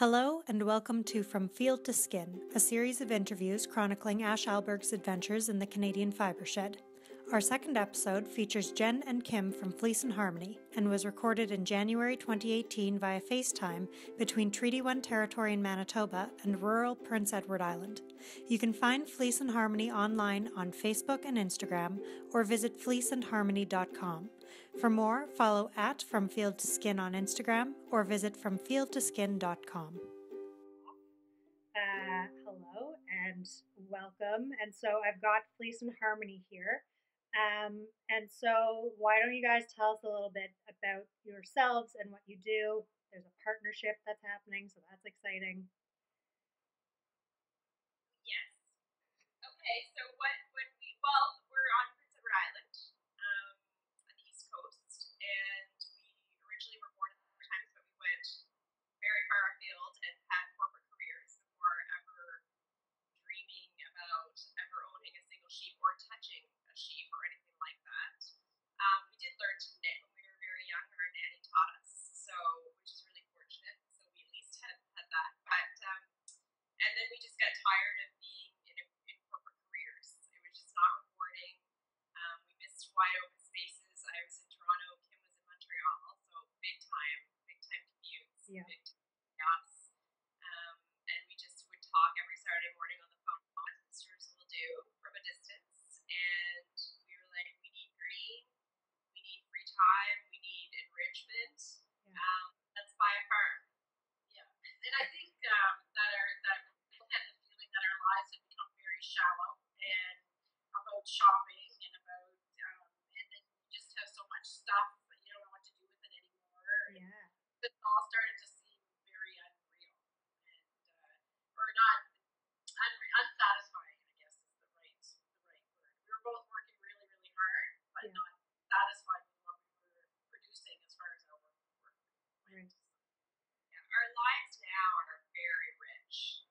Hello and welcome to From Field to Skin, a series of interviews chronicling Ash Alberg's adventures in the Canadian fibre shed. Our second episode features Jen and Kim from Fleece and Harmony and was recorded in January 2018 via FaceTime between Treaty 1 territory in Manitoba and rural Prince Edward Island. You can find Fleece and Harmony online on Facebook and Instagram or visit fleeceandharmony.com. For more, follow at From Field to Skin on Instagram or visit fromfieldtoskin.com. Hello and welcome. And so I've got Fleece and Harmony here. And so why don't you guys tell us a little bit about yourselves and what you do? There's a partnership that's happening, so that's exciting. Yes. Okay, so we're on Prince Edward Island, on the East Coast, and we originally were born in the Maritime, but we went very far afield and had corporate careers before ever dreaming about ever owning a single sheep or touching a sheep or anything like that. We did learn to knit when we were very young. Our nanny taught us, so which is really fortunate. So we at least had that. But and then we just got tired of being in corporate careers. It was just not rewarding. We missed wide open spaces. I was in Toronto. Kim was in Montreal. So big time commutes. Yeah. Big time chaos. And we just would talk every Saturday morning on the phone, as sisters will do from a distance. And we were like, we need green, we need free time, we need enrichment. Yeah. Let's buy a farm. Yeah, and I think that people had the feeling that our lives had become very shallow and about shopping and about and then you just have so much stuff that you don't know what to do with it anymore. Yeah. It all started to seem very unreal and or not unsatisfying. I guess is the right word. We were both working really really hard, but Yeah. not satisfied with what we were producing as far as our work went. Right. Yeah, our lives now are very rich.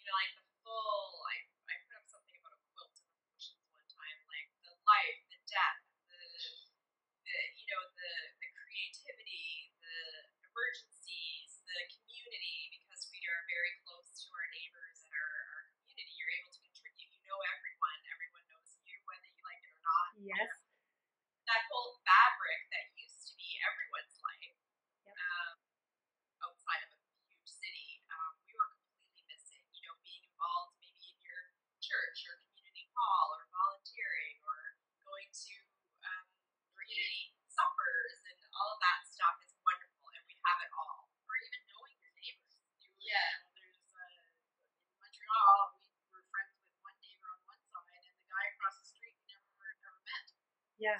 You know, like the full, I put up something about a quilt of emotions one time, like the life, the depth, the creativity, the emergencies, the community, because we are very close to our neighbors and our community. You're able to contribute. You know everyone knows you, whether you like it or not. Yes. That whole fabric that used to be everyone's life. Yep. Outside of a huge city, we were completely missing. You know, being involved maybe in your church or community hall or volunteering or going to community suppers and all of that stuff is wonderful, and we have it all. Or even knowing your neighbors. Yeah. There's in Montreal, we were friends with one neighbor on one side, and the guy across the street we never met. Yeah.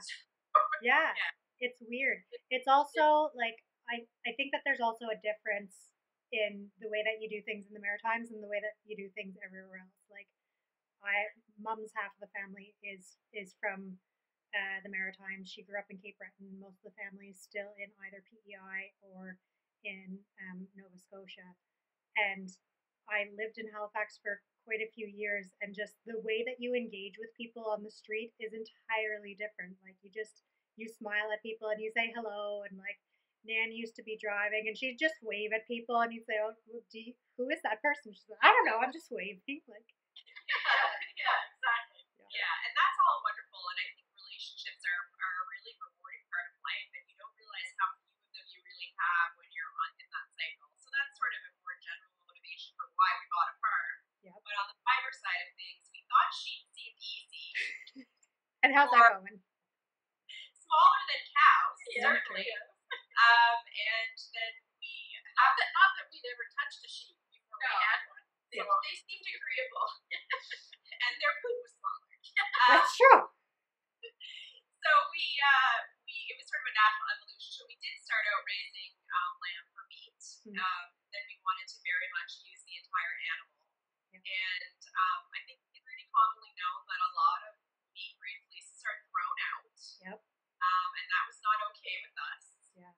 Yeah. It's weird. It's also like I think that there's also a difference in the way that you do things in the Maritimes and the way that you do things everywhere else. Like mom's half of the family is from the Maritimes. She grew up in Cape Breton. Most of the family is still in either PEI or in Nova Scotia. And I lived in Halifax for quite a few years, and just the way that you engage with people on the street is entirely different. Like you smile at people and you say hello, and like Nan used to be driving and she'd just wave at people and you'd say, "Oh, who is that person?" She's like, "I don't know, I'm just waving." Like, Yeah, exactly. Yeah, and that's all wonderful, and I think relationships are a really rewarding part of life, and you don't realize how few of them you really have when you're in that cycle. So that's sort of a more general motivation for why we bought a farm. Yep. But on the fiber side of things, we thought sheep seemed easy. and how's that going? Smaller than cows, Yeah, certainly. okay. And then we Not that we'd ever touched a sheep before No. we had one. they seemed agreeable, and their poop was smaller. That's true. So it was sort of a natural evolution. So we did start out raising lamb for meat. Then we wanted to very much use the entire animal. Yep. And I think it's pretty commonly known that a lot of meat breed fleeces are thrown out. Yep. And that was not okay with us. Yeah.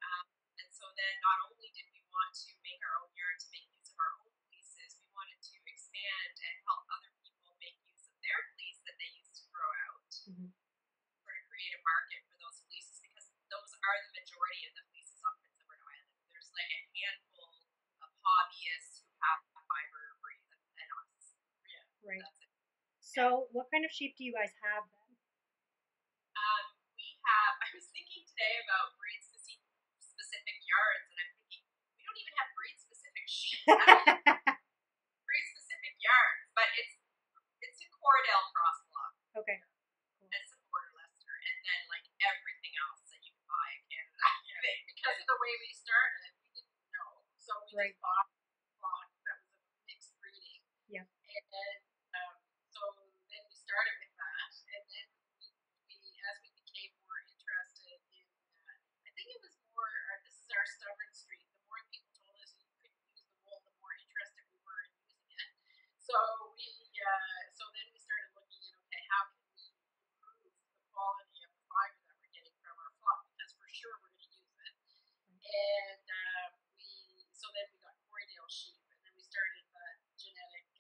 And so then not only did we want to make our own yarn to make use of our own fleeces, we wanted to expand and help other people make use of their fleece that they used to throw out. Mm-hmm. Sort of create a market for those fleeces, because those are the majority of the fleeces on Prince Edward Island. There's like a handful of hobbyists So, what kind of sheep do you guys have We have, I was thinking today about breed specific yards, and I'm thinking, we don't even have breed specific sheep. I don't even then? have breed specific yards, but it's a Corriedale cross block. Okay. Cool. And some Border Leicester, and then like everything else that you can buy in Canada. Because of the way we started, we didn't know. So we Right. just bought a flock that was a mixed breeding. Yeah. And then, so then we started with that. And then as we became more interested in, I think it was more, this is our stubborn streak. The more people told us you couldn't use the wool, the more interested we were in using it. So so then we started looking at, okay, how can we improve the quality of the fiber that we're getting from our flock? Because for sure we're going to use it. And so then we got Corriedale sheep, and then we started the genetic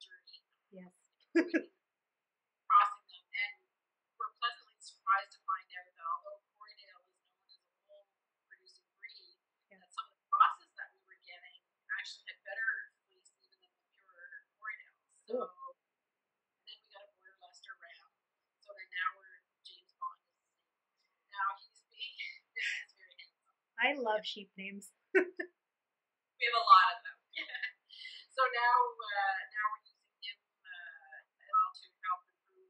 journey. Yes. Crossing them, and we're pleasantly surprised to find out that although Corriedale is known as a wool-producing breed, Yeah. that some of the crosses that we were getting actually had better fleece even than the pure Corriedale. So, Cool. and then we got a Border Leicester ram. So then now we're James Bond is now he's big and he's very handsome. I love sheep names. We have a lot of them. So now we're using him as well to help improve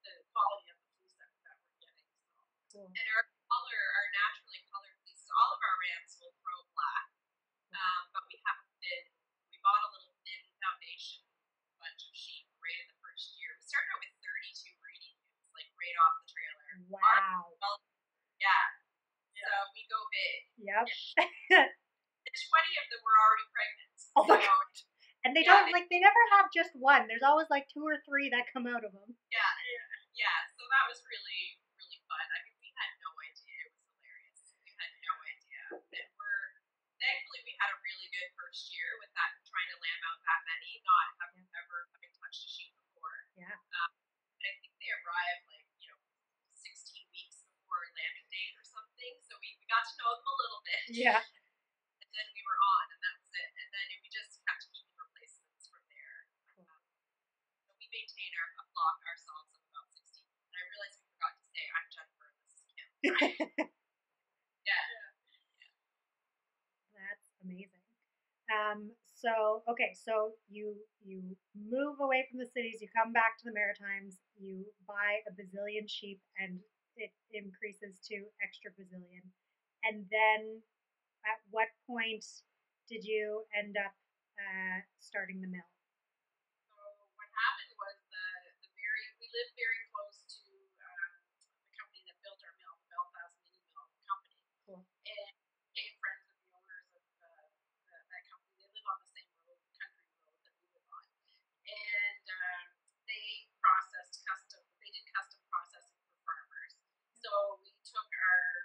the quality of the fleece that we're getting. So. Cool. And our naturally colored fleeces, all of our rams will grow black, but we bought a little thin foundation bunch of sheep right in the first year. We started out with 32 breeding ewes, like right off the trailer. Wow. Yeah. So we go big. Yep. And 20 of them were already pregnant. Oh my god. And they don't they never have just one. There's always like 2 or 3 that come out of them. Yeah. So that was really, really fun. I mean, we had no idea. It was hilarious. We had no idea. And thankfully we had a really good first year with that, trying to lamb out that many, not having ever touched a sheep before. Yeah. And I think they arrived 16 weeks before lambing date or something. So we got to know them a little bit. Yeah. And then we were on, and that was it. And then we just kept keeping replacements from there. So we maintain our flock ourselves of about 16. And I realized we forgot to say, I'm Jennifer and this is Kim. Yeah. That's amazing. So you move away from the cities, you come back to the Maritimes, you buy a bazillion sheep, and it increases to extra bazillion. And then, at what point did you end up starting the mill? So what happened was we lived very close to the company that built our mill, the Belfast Mini Mill Company. Cool. And became friends with the owners of that company. They live on the same road, country road that we live on. And they did custom processing for farmers. So we took our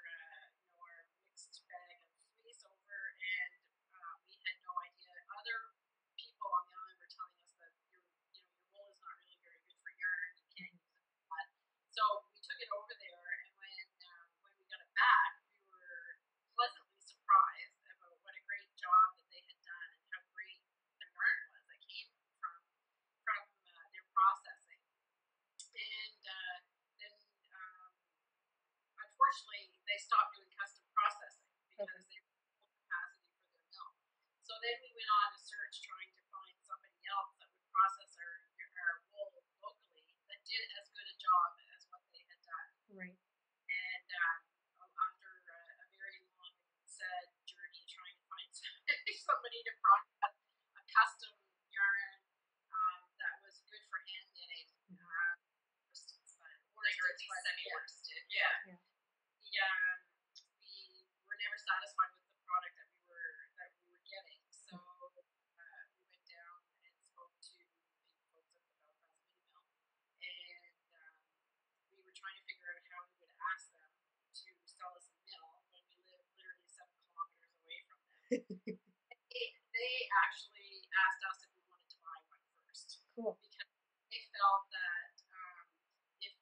mixed bag of fleece over, and we had no idea. Other people on the island were telling us that your wool is not really very good for yarn. You can't use it for that. So we took it over there, and when we got it back, we were pleasantly surprised about what a great job that they had done and how great the yarn was that came from their processing. And then unfortunately they stopped doing custom processing because they were full capacity for their mill. So then we went on a search trying to find somebody else that would process our wool locally that did as good a job as what they had done. Right. And after a very long and sad journey trying to find somebody to process a custom yarn that was good for hand knitting, Or at least semi-worsted. Yeah. We were never satisfied with the product that we were getting. So we went down and spoke to the folks at the Belfast Mini Mill, and we were trying to figure out how we would ask them to sell us a mill when we live literally 7 kilometers away from them. They actually asked us if we wanted to buy one first. Cool. Because they felt that if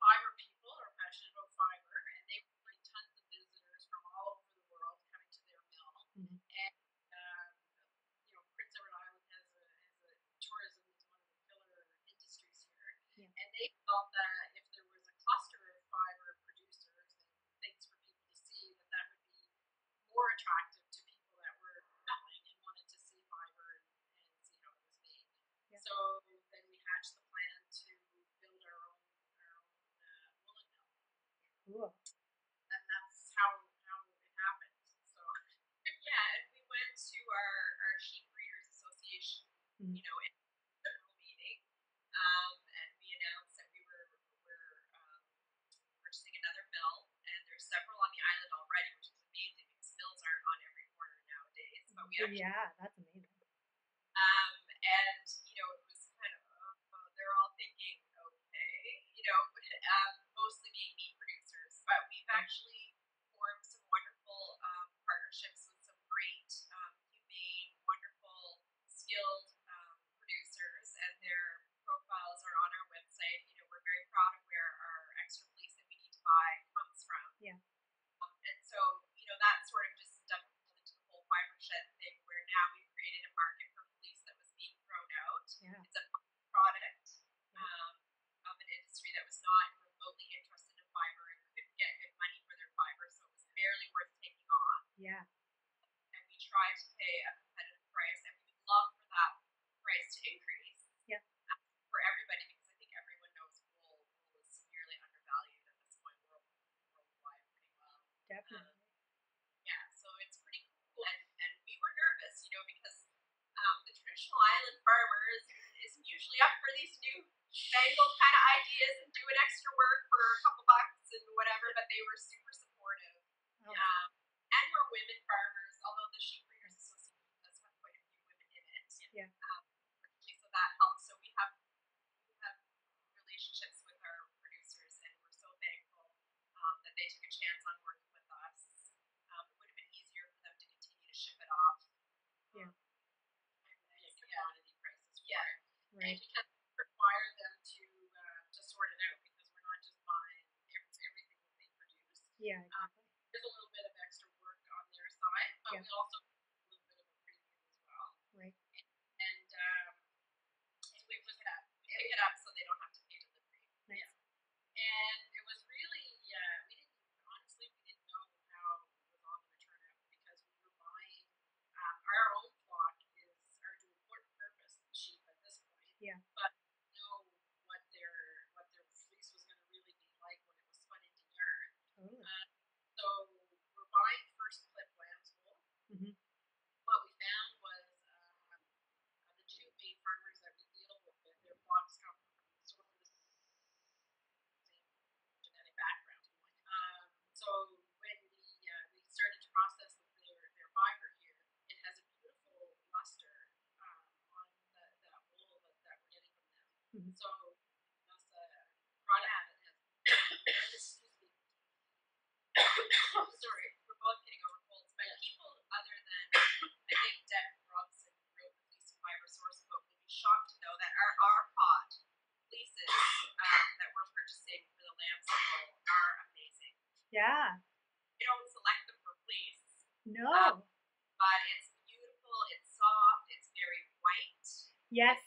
fiber people are passionate about fiber, and they bring tons of visitors from all over the Yeah, that's amazing. And, it was kind of, they're all thinking, okay, mostly being meat producers, but we've actually formed some wonderful partnerships with some great, humane, wonderful, skilled producers, and their profiles are on our website. We're very proud of where our extra fleece that we need to buy comes from. Yeah. And so, that sort of just dovetailed into the whole fiber shed thing where now we've created a market for fleece that was being thrown out. Yeah. It's a product of an industry that was not remotely interested in fiber and couldn't get good money for their fiber, so it was barely worth taking on. Yeah. And we tried to pay a competitive price, and we would love for that price to increase. Yeah. For everybody, because I think everyone knows wool is severely undervalued at this point worldwide pretty well. Definitely. Yeah, so it's pretty cool. And we were nervous, because the traditional island farmer isn't usually up for these new fangled kind of ideas and doing extra work for a couple bucks and whatever, but they were super supportive. Oh. And we're women farmers, although the Sheep Breeders Association does have quite a few women in it. Yeah. So that helps. So we have relationships with our producers, and we're so thankful that they took a chance on working with us. It would have been easier for them to continue to ship it off. Yeah. And commodity prices. Yeah. Right. And because we require them to sort it out, because we're not just buying everything that they produce. Yeah, exactly. There's a little bit of extra work on their side, but we also have a little bit of a premium as well. Right. And we pick it up so they don't have to pay delivery. Nice. Yeah. And it was really, we didn't know how it was all going to turn out, because we were buying, our own flock is our dual purpose sheep at this point. Yeah. But we know what their fleece was going to really be like when it was spun into yarn. Totally. So we're buying first clip lamb's wool. Mm-hmm. What we found was the two main farmers that we deal with, their flocks come from sort of the same genetic background. So when we started to process their fiber here, it has a beautiful luster on that wool that we're getting from them. Mm-hmm. So that's a product that has excuse me. Sorry, we're both getting over colds. But people other than I think Deb Robson wrote the Fleece and Fiber Source book will be shocked to know that our pot fleeces that we're purchasing for the lamb's wool are amazing. Yeah. We don't select them for fleece. No. But it's beautiful, it's soft, it's very white. Yes.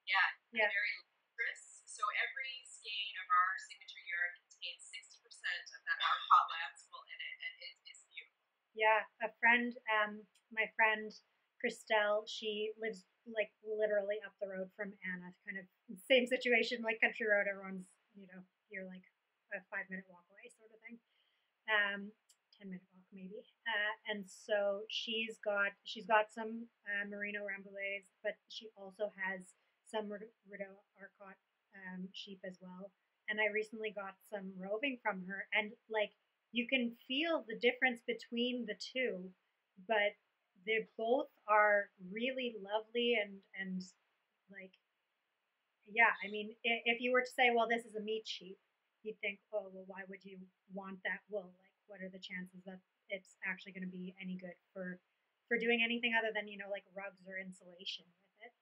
Yeah. Very lustrous. So every skein of our signature yarn contains 60% of that our pot lamb's wool in it, and it is beautiful. Yeah, a friend, my friend Christelle, she lives like literally up the road from Anna, kind of same situation, like country road. Everyone's, you're like a 5-minute walk away sort of thing. 10-minute walk maybe. And so she's got some Merino Rambouillets, but she also has some Rideau Arcot sheep as well. And I recently got some roving from her, and like you can feel the difference between the two, but they both are really lovely and like, yeah, I mean, if you were to say, well, this is a meat sheep, you'd think, oh, well, why would you want that wool? Like, what are the chances that it's actually going to be any good for doing anything other than, like rugs or insulation with it?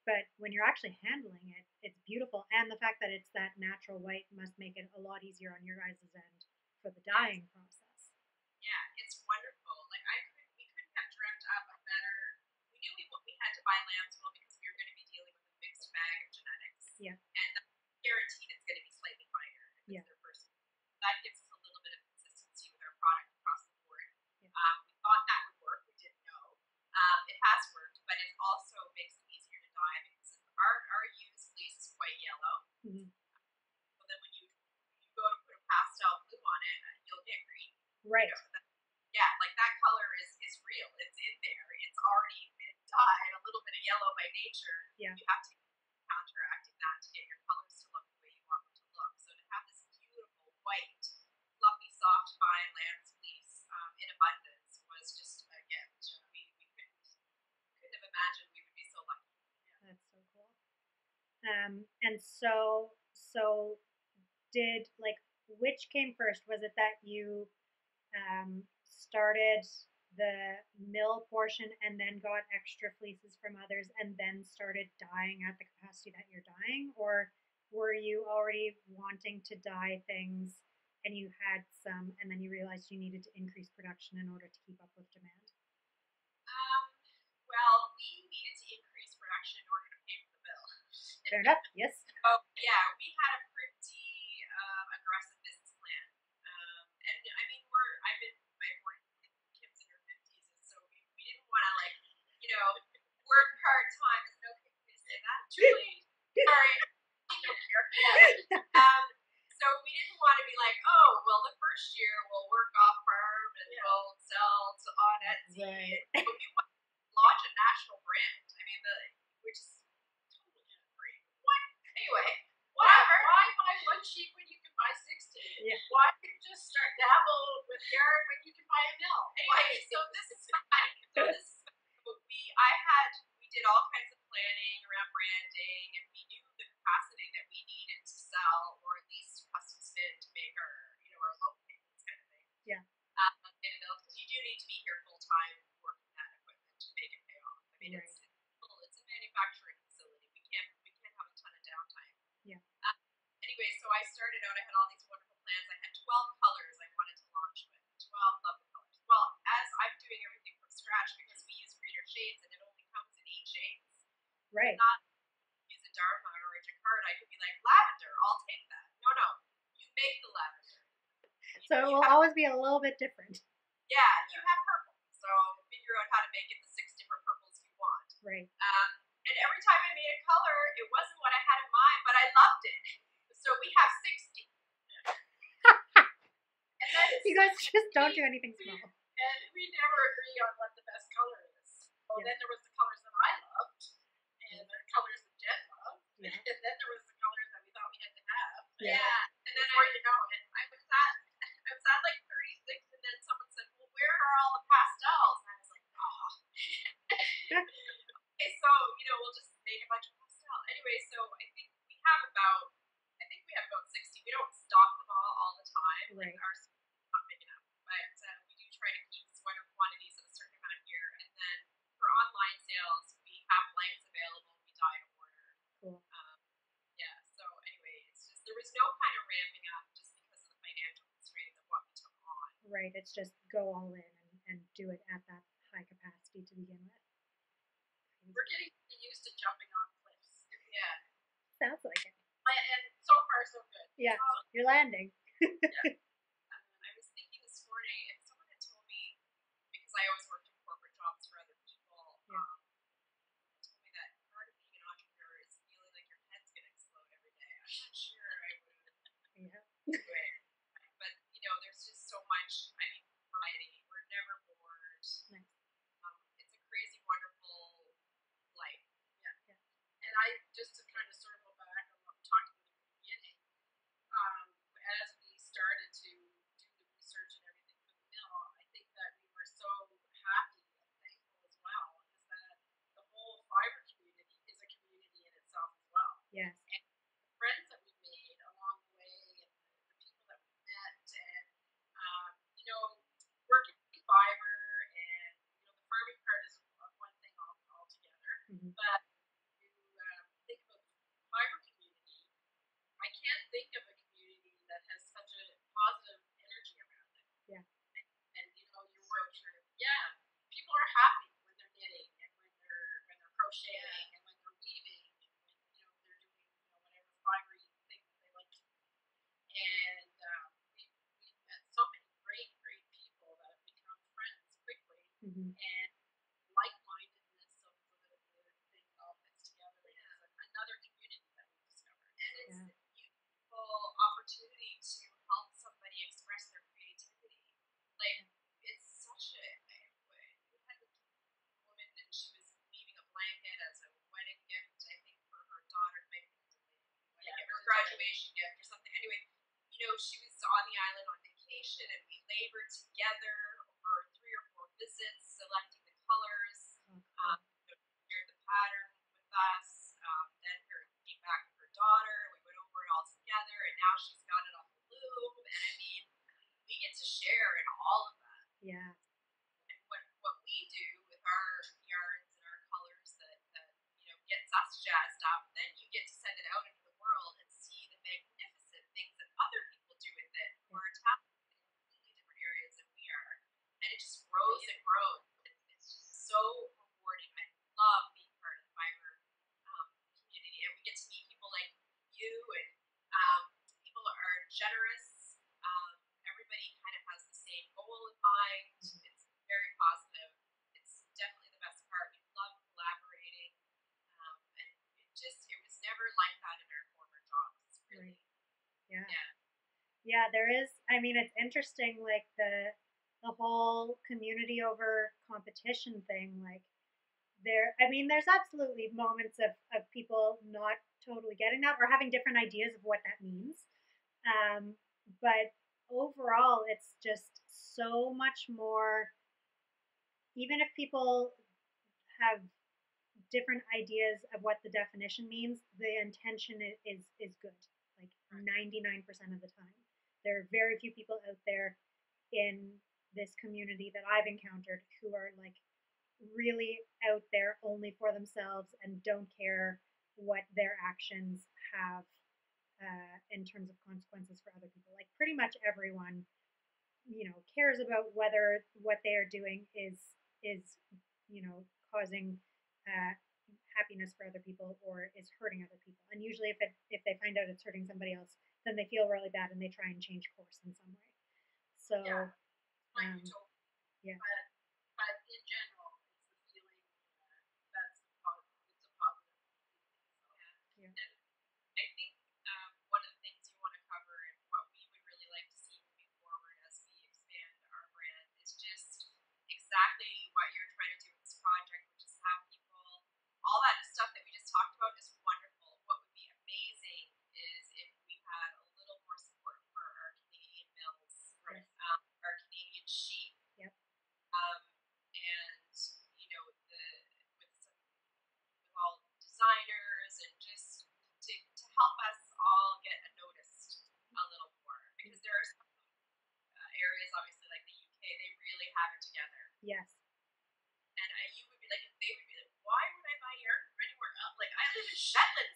But when you're actually handling it, it's beautiful. And the fact that it's that natural white must make it a lot easier on your guys' end for the dyeing process. Yeah, it's wonderful. Like we couldn't have dreamt up a better. We knew we had to buy lamb's wool because we were going to be dealing with a mixed bag of genetics. Yeah. And guaranteed it's going to be slightly finer if it's their first. That gives us a little bit of consistency with our product across the board. Yeah. We thought that would work. We didn't know. It has worked, but it also makes it easier to dye because our used fleece is quite yellow. Mm-hmm. So then when you go to put a pastel blue on it, you'll get green. Right. Yeah, like that color is real. It's in there. It's already been dyed a little bit of yellow by nature. Yeah. You have to counteracting that to get your colors to look the way you want them to look. So to have this beautiful white, fluffy, soft, fine lamb's fleece in abundance was just a gift. We couldn't And so did like which came first? Was it that you started the mill portion and then got extra fleeces from others and then started dyeing at the capacity that you're dyeing? Or were you already wanting to dye things and you had some and then you realized you needed to increase production in order to keep up with demand? Um, well, we needed to increase production in order to pay for the bill. Fair enough. Yes. So yeah, we had a pretty aggressive business plan. And I mean, I've been my Kim's in her 50s, and so we didn't want to like, you know, work part time. It's no okay for me to say that. Truly, sorry, I don't care. Yeah. So we didn't want to be like, oh, well, the first year we'll work off farm and we'll sell on Etsy. Right. But we want to launch a national brand. I mean, which is totally free. What? Anyway, whatever. Why buy one sheep when you can buy 60? Yeah. Why just start dabble with yarn when you can buy a mill? Anyway, so this is fine. We did all kinds of planning around branding, and we knew the capacity that we needed to sell, or at least custom spin to make our loaf cakes kind of thing. Yeah. Because you do need to be here full time working that equipment to make it pay off. I mean, Right. it's a manufacturing facility. We can't have a ton of downtime. Yeah. Anyway, so I started out. I had all these wonderful plans. I had 12 colors I wanted to launch with. 12 lovely colors. Well, as I'm doing everything from scratch because we use Reader Shades and it only comes in 8 shades. Right. Not use a Dharma or a Jacquard. I could be like lavender. I'll take that. No. You make the lavender. So it will always be a little bit different. Yeah, you have purple. So figure out how to make it the 6 different purples you want. Right. And every time I made a color, it wasn't what I had in mind, but I loved it. So we have 60. And then You guys just don't do anything small. And we never agree on what the best color is. Well, then there was the colors that I loved, and the colors that Jen loved, and then there was the colors that we thought we had to have. Yeah. And then before you know it, I was at like 36, and then someone said, "Well, where are all the pastels?" And I was like, "Oh." Okay, so we'll just make a bunch of pastel. Anyway, so I think we have about 60. We don't stock them all the time. Right. Like our not big enough, but we do try to keep sweater quantities of a certain amount here. And then for online sales, we have blanks available. We dye to order. Cool. Yeah. So anyway, it's just there was no kind of ramping up just because of the financial constraints of what we took on. Right. It's just go all in and do it at that high capacity to begin with. We're getting used to jumping on cliffs. Yeah. Sounds like it. And so far, so good. Yeah. You're landing. Yeah. I was thinking this morning, if someone had told me, because I always worked in corporate jobs for other people, told me that part of being an entrepreneur is feeling like your head's going to explode every day. I'm not sure I would do it. But, there's just so much, variety. We're never bored. Nice. It's a crazy, wonderful life. Yeah. And I, just to kind of circle back on what we talked about at the beginning, as we started to do the research and everything for the mill, I think that we were so happy and thankful as well, is that the whole fiber community is a community in itself as well. Yes. And the friends that we made along the way, and the people that we met, and working fiber, and the farming part is one thing altogether. Mm-hmm. But you think about the fiber community, I can't think of a community that has such a positive energy around it. Yeah. And you're working. Yeah. People are happy when they're knitting, and when they're crocheting, and when they're weaving, and when they're doing whatever fibery thing that they like to do. And we've met so many great people that have become friends quickly. Mm-hmm. And like-mindedness of the thing all fits together. Yeah. It's another community that we've discovered. And it's a beautiful opportunity to help somebody express their creativity. Like, it's such a... We had this woman, and she was weaving a blanket as a wedding gift, I think, for her daughter, maybe her graduation gift or something. Anyway, she was on the island on vacation, and we labored together over 3 or 4 visits, selecting share in all of that. Yeah. And what we do with our yarns and our colors that gets us jazzed up, then you get to send it out into the world and see the magnificent things that other people do with it who Yeah. are talented in completely different areas than we are. And it just grows and grows. It's just so rewarding. I love being part of the fiber community, and we get to meet people like you, and people are generous. Everybody kind of has the same goal in mind. Mm-hmm. It's very positive. It's definitely the best part. We love collaborating, and it was never like that in our former jobs. Really, Right. Yeah. yeah. Yeah, there is. I mean, it's interesting, like the whole community over competition thing. Like I mean, there's absolutely moments of people not totally getting that or having different ideas of what that means. Um, but overall, it's just so much more. Even if people have different ideas of what the definition means, the intention is good. Like 99% of the time, there are very few people out there in this community that I've encountered who are like really out there only for themselves and don't care what their actions have in terms of consequences for other people. Like pretty much everyone, cares about whether what they are doing is causing uh, happiness for other people or is hurting other people. And usually, if they find out it's hurting somebody else, then they feel really bad and they try and change course in some way. So, Yeah, like um, you told me. yeah, But in general, it's the feeling that's the positive. It's a positive feeling. So, yeah, And I think one of the things you want to cover and what we would really like to see moving forward as we expand our brand is just exactly what you're trying to do with this project, which is have people, all that stuff that we just talked about is wonderful. What would be amazing is if we had a little more support for our Canadian mills, yes, our Canadian sheep, yep, um, and the with some with all designers and just to help us all get noticed a little more because there are some areas, obviously like the UK, they really have it together. yes. And you would be like, they would be like, why would I buy yarn from anywhere else? Like I live in Shetland,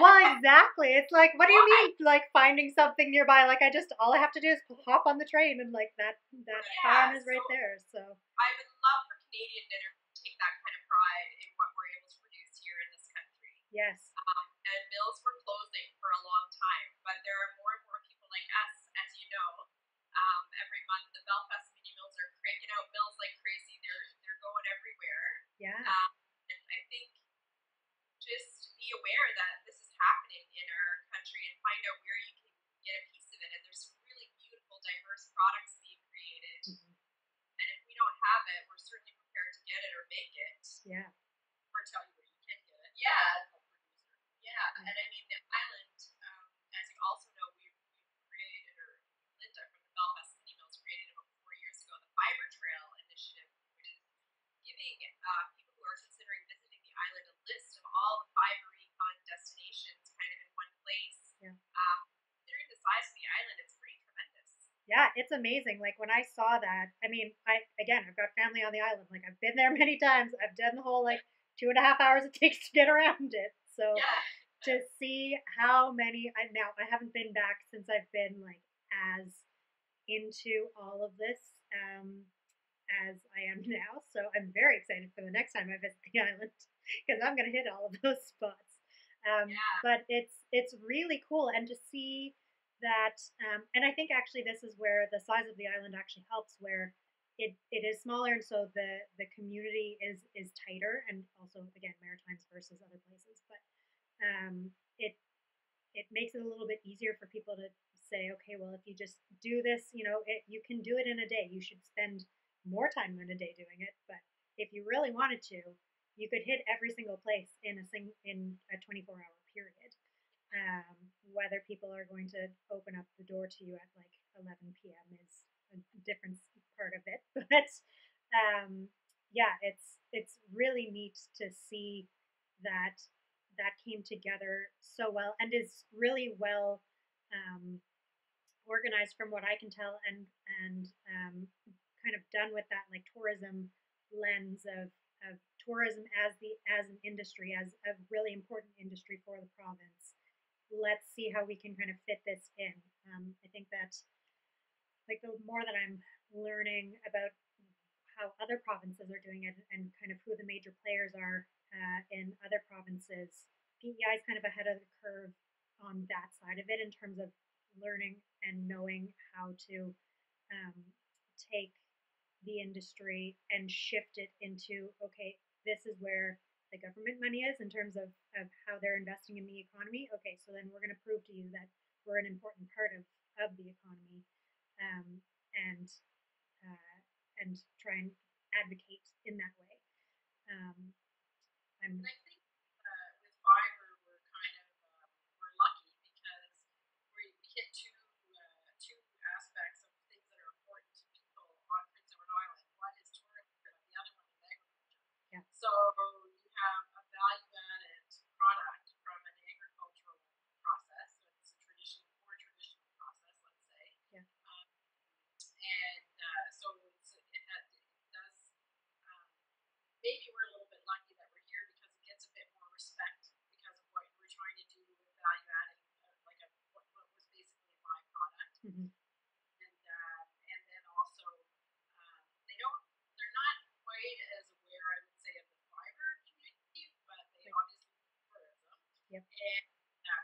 Well, exactly. It's like, what do you why? mean, like finding something nearby? Like, all I have to do is hop on the train, and like that Yeah, farm is right there. So, I would love for Canadian knitters to take that kind of pride in what we're able to produce here in this country. yes, And mills were closing for a long time, but there are more and more people like us, as you know. Every month, the Belfast mini mills are cranking out mills like crazy. They're going everywhere, yeah, and I think just be aware that this is happening in our country and find out where you can get a piece of it. And there's some really beautiful, diverse products being created. mm-hmm. And if we don't have it, we're certainly prepared to get it or make it. Yeah, or tell you where you can get it. Yeah. Local producer. Yeah. And I mean, the island, as you also know, we created, or Linda from the Belfast Mini Mills created about 4 years ago, the Fiber Trail Initiative, which is giving people who are considering visiting the island a list of all the fiber econ destinations kind of in one place. yeah. Considering the size of the island, it's pretty tremendous. Yeah, it's amazing. Like when I saw that, I mean, I've got family on the island. Like I've been there many times. I've done the whole like 2.5 hours it takes to get around it. So Yeah. to see how many, I haven't been back since I've been like as into all of this as I am now. So I'm very excited for the next time I visit the island because I'm gonna hit all of those spots. Yeah. But it's really cool, and to see that, and I think actually this is where the size of the island actually helps, where it is smaller, and so the community is tighter, and also again Maritimes versus other places, but it makes it a little bit easier for people to say, okay, well, if you just do this, you can do it in a day. You should spend more time than a day doing it, but if you really wanted to, you could hit every single place in a 24-hour period. Whether people are going to open up the door to you at like 11 p.m. is a different part of it, but yeah, it's really neat to see that came together so well and is really well organized from what I can tell, and kind of done with that like tourism lens of tourism as an industry, as a really important industry for the province. Let's see how we can kind of fit this in. I think that like the more that I'm learning about how other provinces are doing it and kind of who the major players are in other provinces, PEI is kind of ahead of the curve on that side of it in terms of learning and knowing how to um, take the industry and shift it into okay, this is where the government money is in terms of how they're investing in the economy. Okay, so then we're going to prove to you that we're an important part of the economy, um, and and try and advocate in that way. Um, I'm And I think with fiber, we're kind of we're lucky because we hit two aspects of things that are important to people on Prince Edward Island. One is tourism, and the other one is agriculture. yeah So you have a value-added product from an agricultural process. So it's a more traditional process, let's say. yeah And so it does. Um, Maybe we're a little bit lucky that we're here because it gets a bit more respect because of what we're trying to do with value adding, like what was basically a byproduct. mm-hmm. And then also they don't they're not quite as aware, I would say, of the fiber community, but they Right. obviously tourism. Yep. And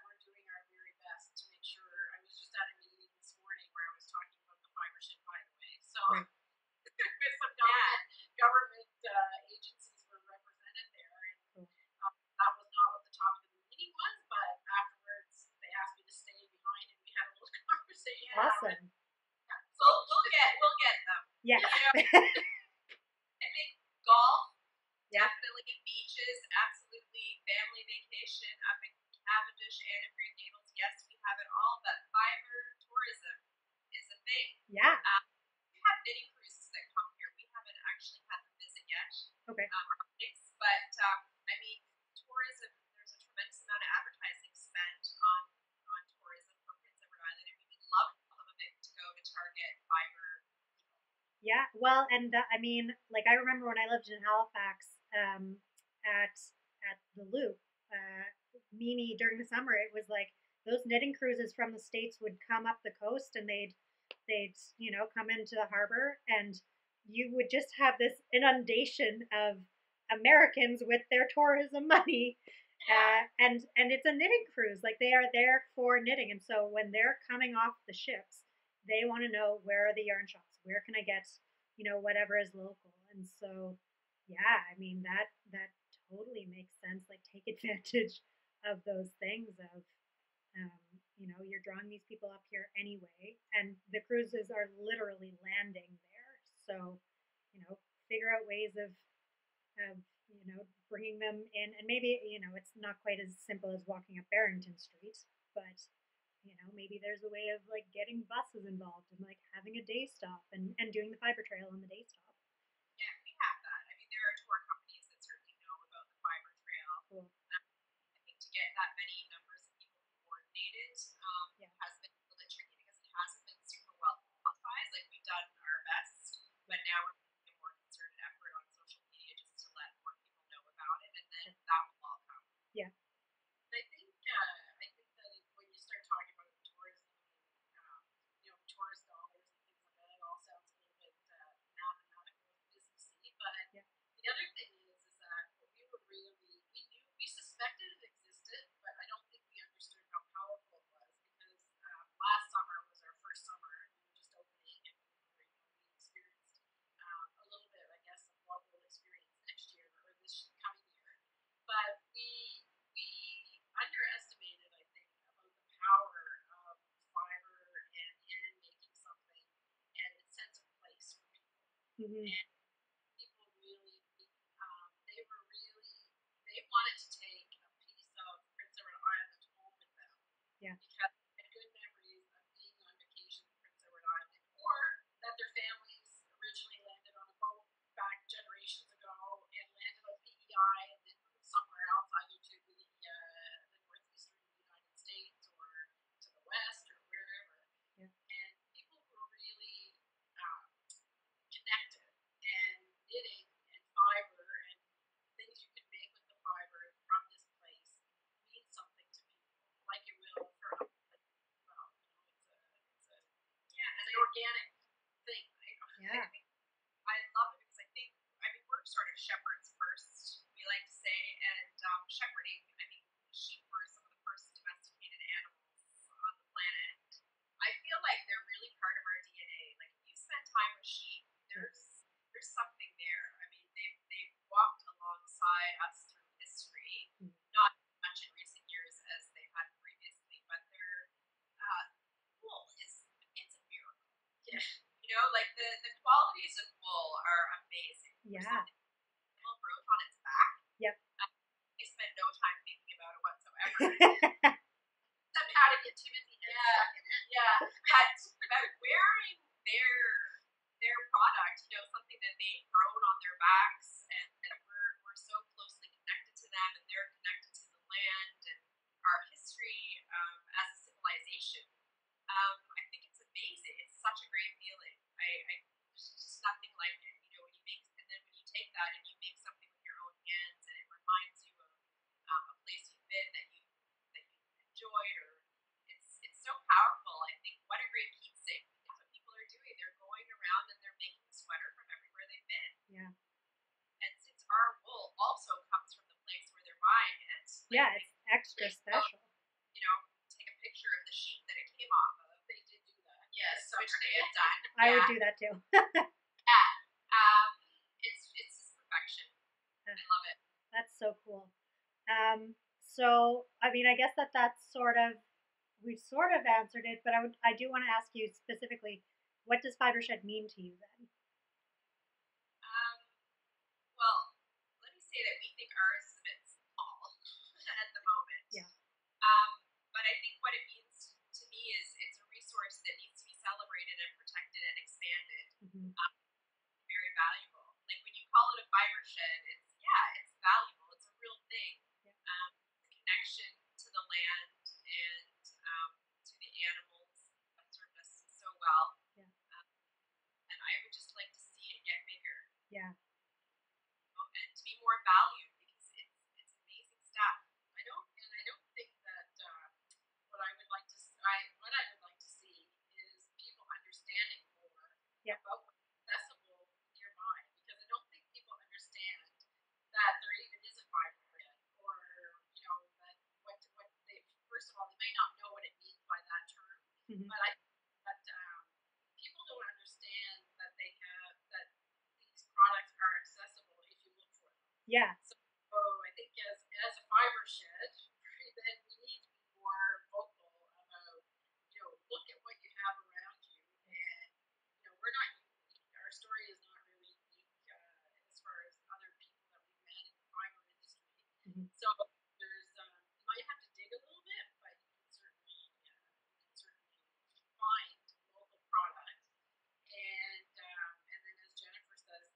we're doing our very best to make sure. I was just at a meeting this morning where I was talking about the fiber ship, by the way. So Right. with some government agencies were represented there, and Cool. that was not what the topic of the meeting was. But afterwards, they asked me to stay behind, and we had a little conversation. Awesome. So we'll get them. Yeah. I think golf, yeah. definitely beaches, absolutely family vacation up in Cavendish, Annabelle, Gables. Yes, we have it all, but fiber tourism is a thing. Yeah. We have knitting cruises that come here. We haven't actually had them visit yet. Okay. Our place, but I mean, tourism. There's a tremendous amount of advertising spent on tourism for Prince Edward Island, and we would love some of it to go to target fiber people. Yeah, well, and I mean, like I remember when I lived in Halifax, at the Loop, Mimi during the summer, it was like those knitting cruises from the states would come up the coast, and they'd come into the harbor, and you would just have this inundation of Americans with their tourism money. And it's a knitting cruise, like they are there for knitting, and so when they're coming off the ships, they want to know where are the yarn shops, where can I get whatever is local. And so yeah, I mean that totally makes sense, like take advantage of those things of um, you're drawing these people up here anyway, and the cruises are literally landing there, so figure out ways of bringing them in. And maybe it's not quite as simple as walking up Barrington Street, but maybe there's a way of like getting buses involved and like having a day stop and doing the fiber trail on the day stop. Yeah, we have that. I mean, there are tour companies that certainly know about the fiber trail. Cool. I think to get that many numbers of people coordinated Yeah. has been a little bit tricky because it hasn't been super well publicized. Like we've done our best, but now we're making a more concerted effort on social media just to let more people know about it, and then that will all come. Yeah. And I think that when you start talking about tourism, tourist dollars and things like that, it all sounds a little bit mathematical and businessy. But Yeah. the other thing is that we suspected it existed, but I don't think we understood how powerful it was because last summer was our first summer, and we were just opening, and we experienced a little bit, I guess, of what we'll experience next year or this coming year. But we underestimated, I think, about the power of fiber and making something and its sense of place for people. Mm-hmm. And people really, they wanted to take a piece of Prince Edward Island home with them. Yeah. Because they had good memories of being on vacation in Prince Edward Island, or that their families originally landed on a boat back generations ago and landed on PEI and then moved somewhere else, either to the northeastern United States or to the west or wherever. Yeah. are amazing. Yeah. Animal growth on its back. Yep. I spend no time thinking about it whatsoever. Except how to get Timothy stuck in it. Yeah. But wearing their product, something that they've grown on their backs, and we're so closely connected to them, and they're connected to the land and our history as a civilization. I think it's amazing. It's such a great feeling. There's just nothing like it. When you make, and then when you take that and you make something with your own hands, and it reminds you of a place you've been that you enjoyed, or it's so powerful. I think what a great keepsake. That's what people are doing. They're going around and they're making a sweater from everywhere they've been. Yeah. And since our wool also comes from the place where they're buying it, yeah, it's extra special. Take a picture of the sheet that it came off of. They did do that. Yes, which they have done. I would do that too. Yeah. It's just perfection. I love it. That's so cool. So I mean, I guess that's we sort of answered it, but I do want to ask you specifically, what does fiber shed mean to you then? Well, let me say that we think ours is a bit small at the moment. Yeah. But I think what it means to me is it's a resource that needs to be celebrated and protected and expanded. Mm-hmm. Very valuable. Like when you call it a fiber shed, it's valuable. It's a real thing. Yeah. The connection to the land and to the animals that served us so well. Yeah. And I would just like to see it get bigger. Yeah. And to be more valued, because it's amazing stuff. I don't think that what I would like to see is people understanding more about what's accessible nearby, because I don't think people understand that there even is a fiber shed, or that what they, first of all, they may not know what it means by that term. Mm-hmm. But I think that people don't understand that these products are accessible if you look for them. Yeah. So I think as a fiber shed, then we need to be more vocal about, look at what you have around you, and we're not unique. Our story is not really unique as far as other people that we've met in the fiber industry. Mm-hmm. So there's you might have to dig a little bit, but you can certainly find local products. And then, as Jennifer says,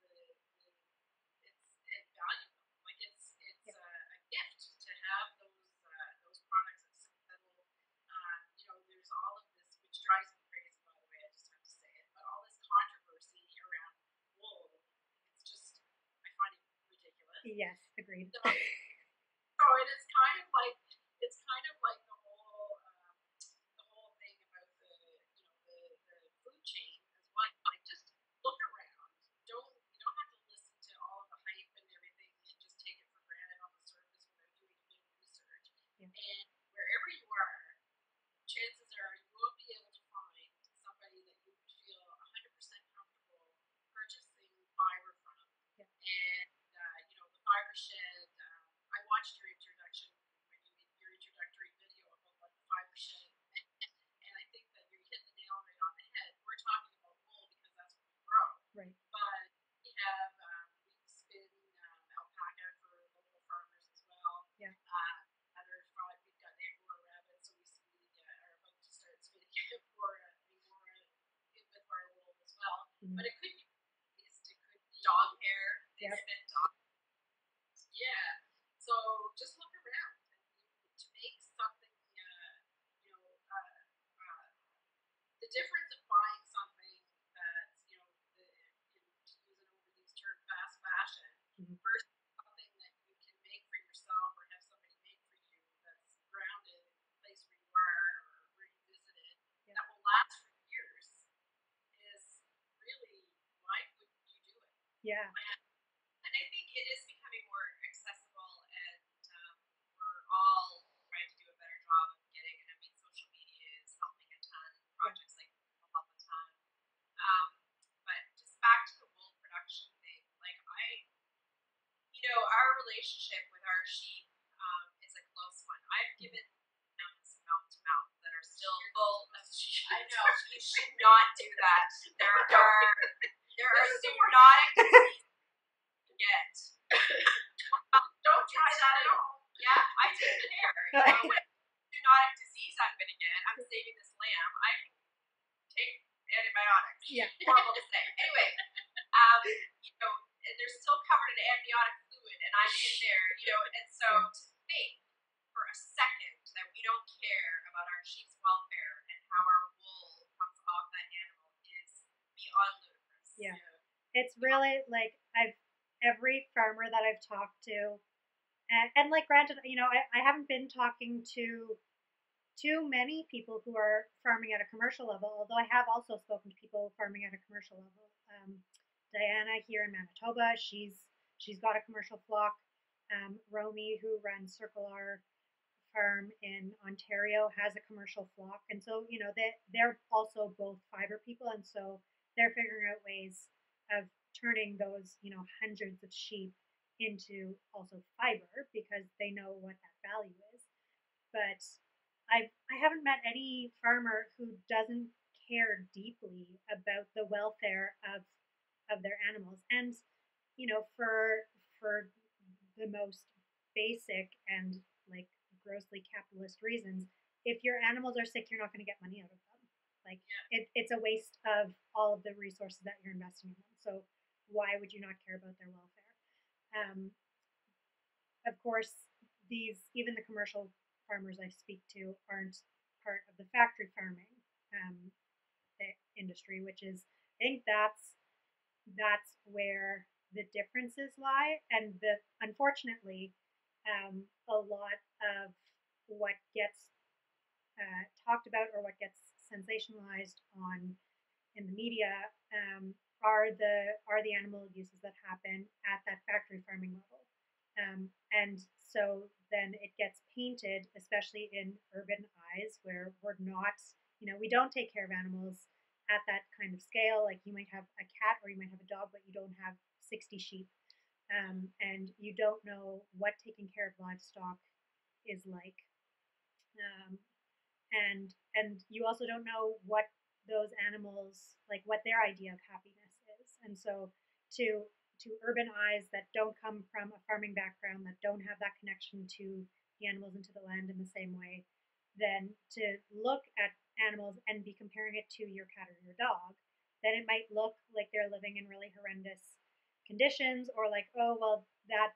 it's valuable. Like it's a gift to have those products accessible. There's all of this, which drives me crazy, by the way. I just have to say it, but all this controversy around wool, it's just, I find it ridiculous. Yes, agreed. So it is kind of like the whole thing about the food chain as well. Like, just look around. You don't have to listen to all of the hype and everything and just take it for granted on the surface without doing a bit of research. Yeah. And wherever you are, chances are you will be able to find somebody that you would feel 100% comfortable purchasing fiber from. Yeah. And the fiber shed. I watched your introduction when you made your introductory video about what the fiber shed meant, and I think that you hit the nail right on the head. We're talking about wool because that's what we grow. Right. But we spin alpaca for local farmers as well. Yeah. We've got Angora rabbits, so we are about to start spinning Angora with our wool as well. Mm-hmm. But it could be fleeced, it could be dog hair. They Yep. spin dog. Yeah. So just look around to make something. The difference of buying something that's to use an overused term, fast fashion, Mm-hmm. versus something that you can make for yourself or have somebody make for you that's grounded in the place where you are or where you visited, Yeah. that will last for years, is really, why wouldn't you do it? Yeah. And I think it is becoming more accessible, and we're all trying to do a better job of getting it. I mean, social media is helping a ton. Projects like will help a ton. But just back to the wool production thing, like our relationship with our sheep is a close one. I've given mounts that are still full of sheep. I know, you should not do that. There are There are zoonotic diseases to get. Don't try that at all. Yeah, I take care. When zoonotic disease I'm going to get, I'm saving this lamb. I can take antibiotics. Yeah. Horrible to say. Anyway, and they're still covered in amniotic fluid, and I'm in there, and so to think for a second that we don't care about our sheep's welfare and how our wool comes off that animal is beyond ludicrous. Yeah. It's really like every farmer that I've talked to, and like granted, I haven't been talking to too many people who are farming at a commercial level, although I have also spoken to people farming at a commercial level. Diana here in Manitoba, she's got a commercial flock. Romy, who runs Circle R farm in Ontario, has a commercial flock, and so they're also both fiber people, and so they're figuring out ways of turning those hundreds of sheep into also fiber because they know what that value is. But I haven't met any farmer who doesn't care deeply about the welfare of their animals, and for the most basic and like grossly capitalist reasons, if your animals are sick, you're not going to get money out of them. Like it's a waste of all of the resources that you're investing in them. So why would you not care about their welfare? Of course, even the commercial farmers I speak to aren't part of the factory farming industry, which is I think that's where the differences lie, and unfortunately, a lot of what gets talked about or what gets sensationalized in the media are the animal abuses that happen at that factory farming level. And so then it gets painted, especially in urban eyes, where we're not, we don't take care of animals at that kind of scale. Like you might have a cat or you might have a dog, but you don't have 60 sheep. And you don't know what taking care of livestock is like. And you also don't know what those animals, like what their idea of happiness is. And so to urban eyes that don't come from a farming background, that don't have that connection to the animals and to the land in the same way, then to look at animals and be comparing it to your cat or your dog, then it might look like they're living in really horrendous conditions, or like, oh well, that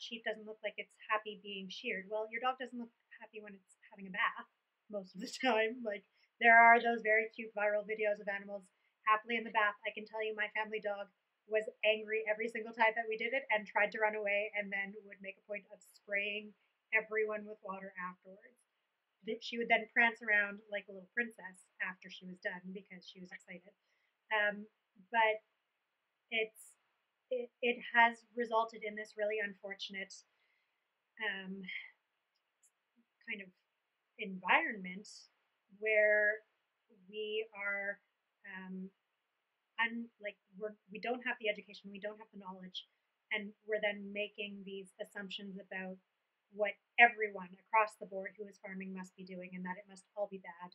sheep doesn't look like it's happy being sheared. Well, your dog doesn't look happy when it's having a bath most of the time. Like there are those very cute viral videos of animals happily in the bath. I can tell you my family dog was angry every single time that we did it and tried to run away, and then would make a point of spraying everyone with water afterwards. She would then prance around like a little princess after she was done because she was excited. But it has resulted in this really unfortunate kind of environment where we are we don't have the education, we don't have the knowledge, and we're then making these assumptions about what everyone across the board who is farming must be doing, and that it must all be bad,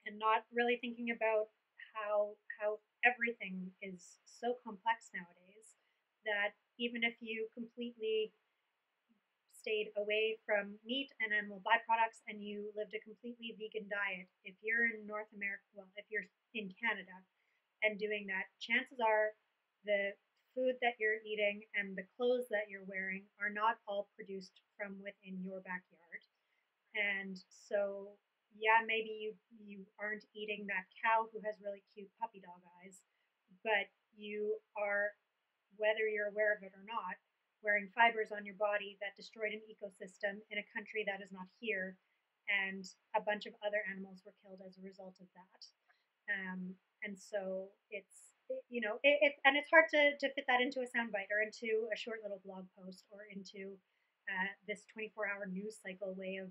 and not really thinking about how everything is so complex nowadays that even if you completely stayed away from meat and animal byproducts and you lived a completely vegan diet, if you're in North America, well, if you're in Canada and doing that, chances are the food that you're eating and the clothes that you're wearing are not all produced from within your backyard. And so, yeah, maybe you aren't eating that cow who has really cute puppy dog eyes, but you are, whether you're aware of it or not, wearing fibers on your body that destroyed an ecosystem in a country that is not here, and a bunch of other animals were killed as a result of that. And so and it's hard to fit that into a soundbite or into a short little blog post or into this 24-hour news cycle way of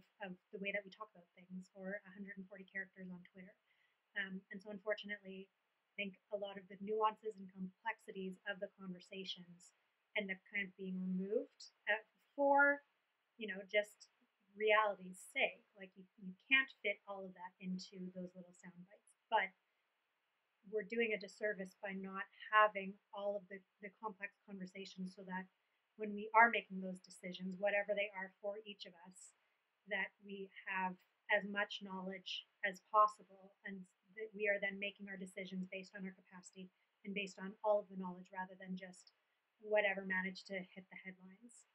the way that we talk about things, or 140 characters on Twitter. And so unfortunately, I think a lot of the nuances and complexities of the conversations end up kind of being removed for, just reality's sake. Like you can't fit all of that into those little sound bites. But we're doing a disservice by not having all of the complex conversations so that when we are making those decisions, whatever they are for each of us, that we have as much knowledge as possible and that we are then making our decisions based on our capacity and based on all of the knowledge rather than just whatever managed to hit the headlines.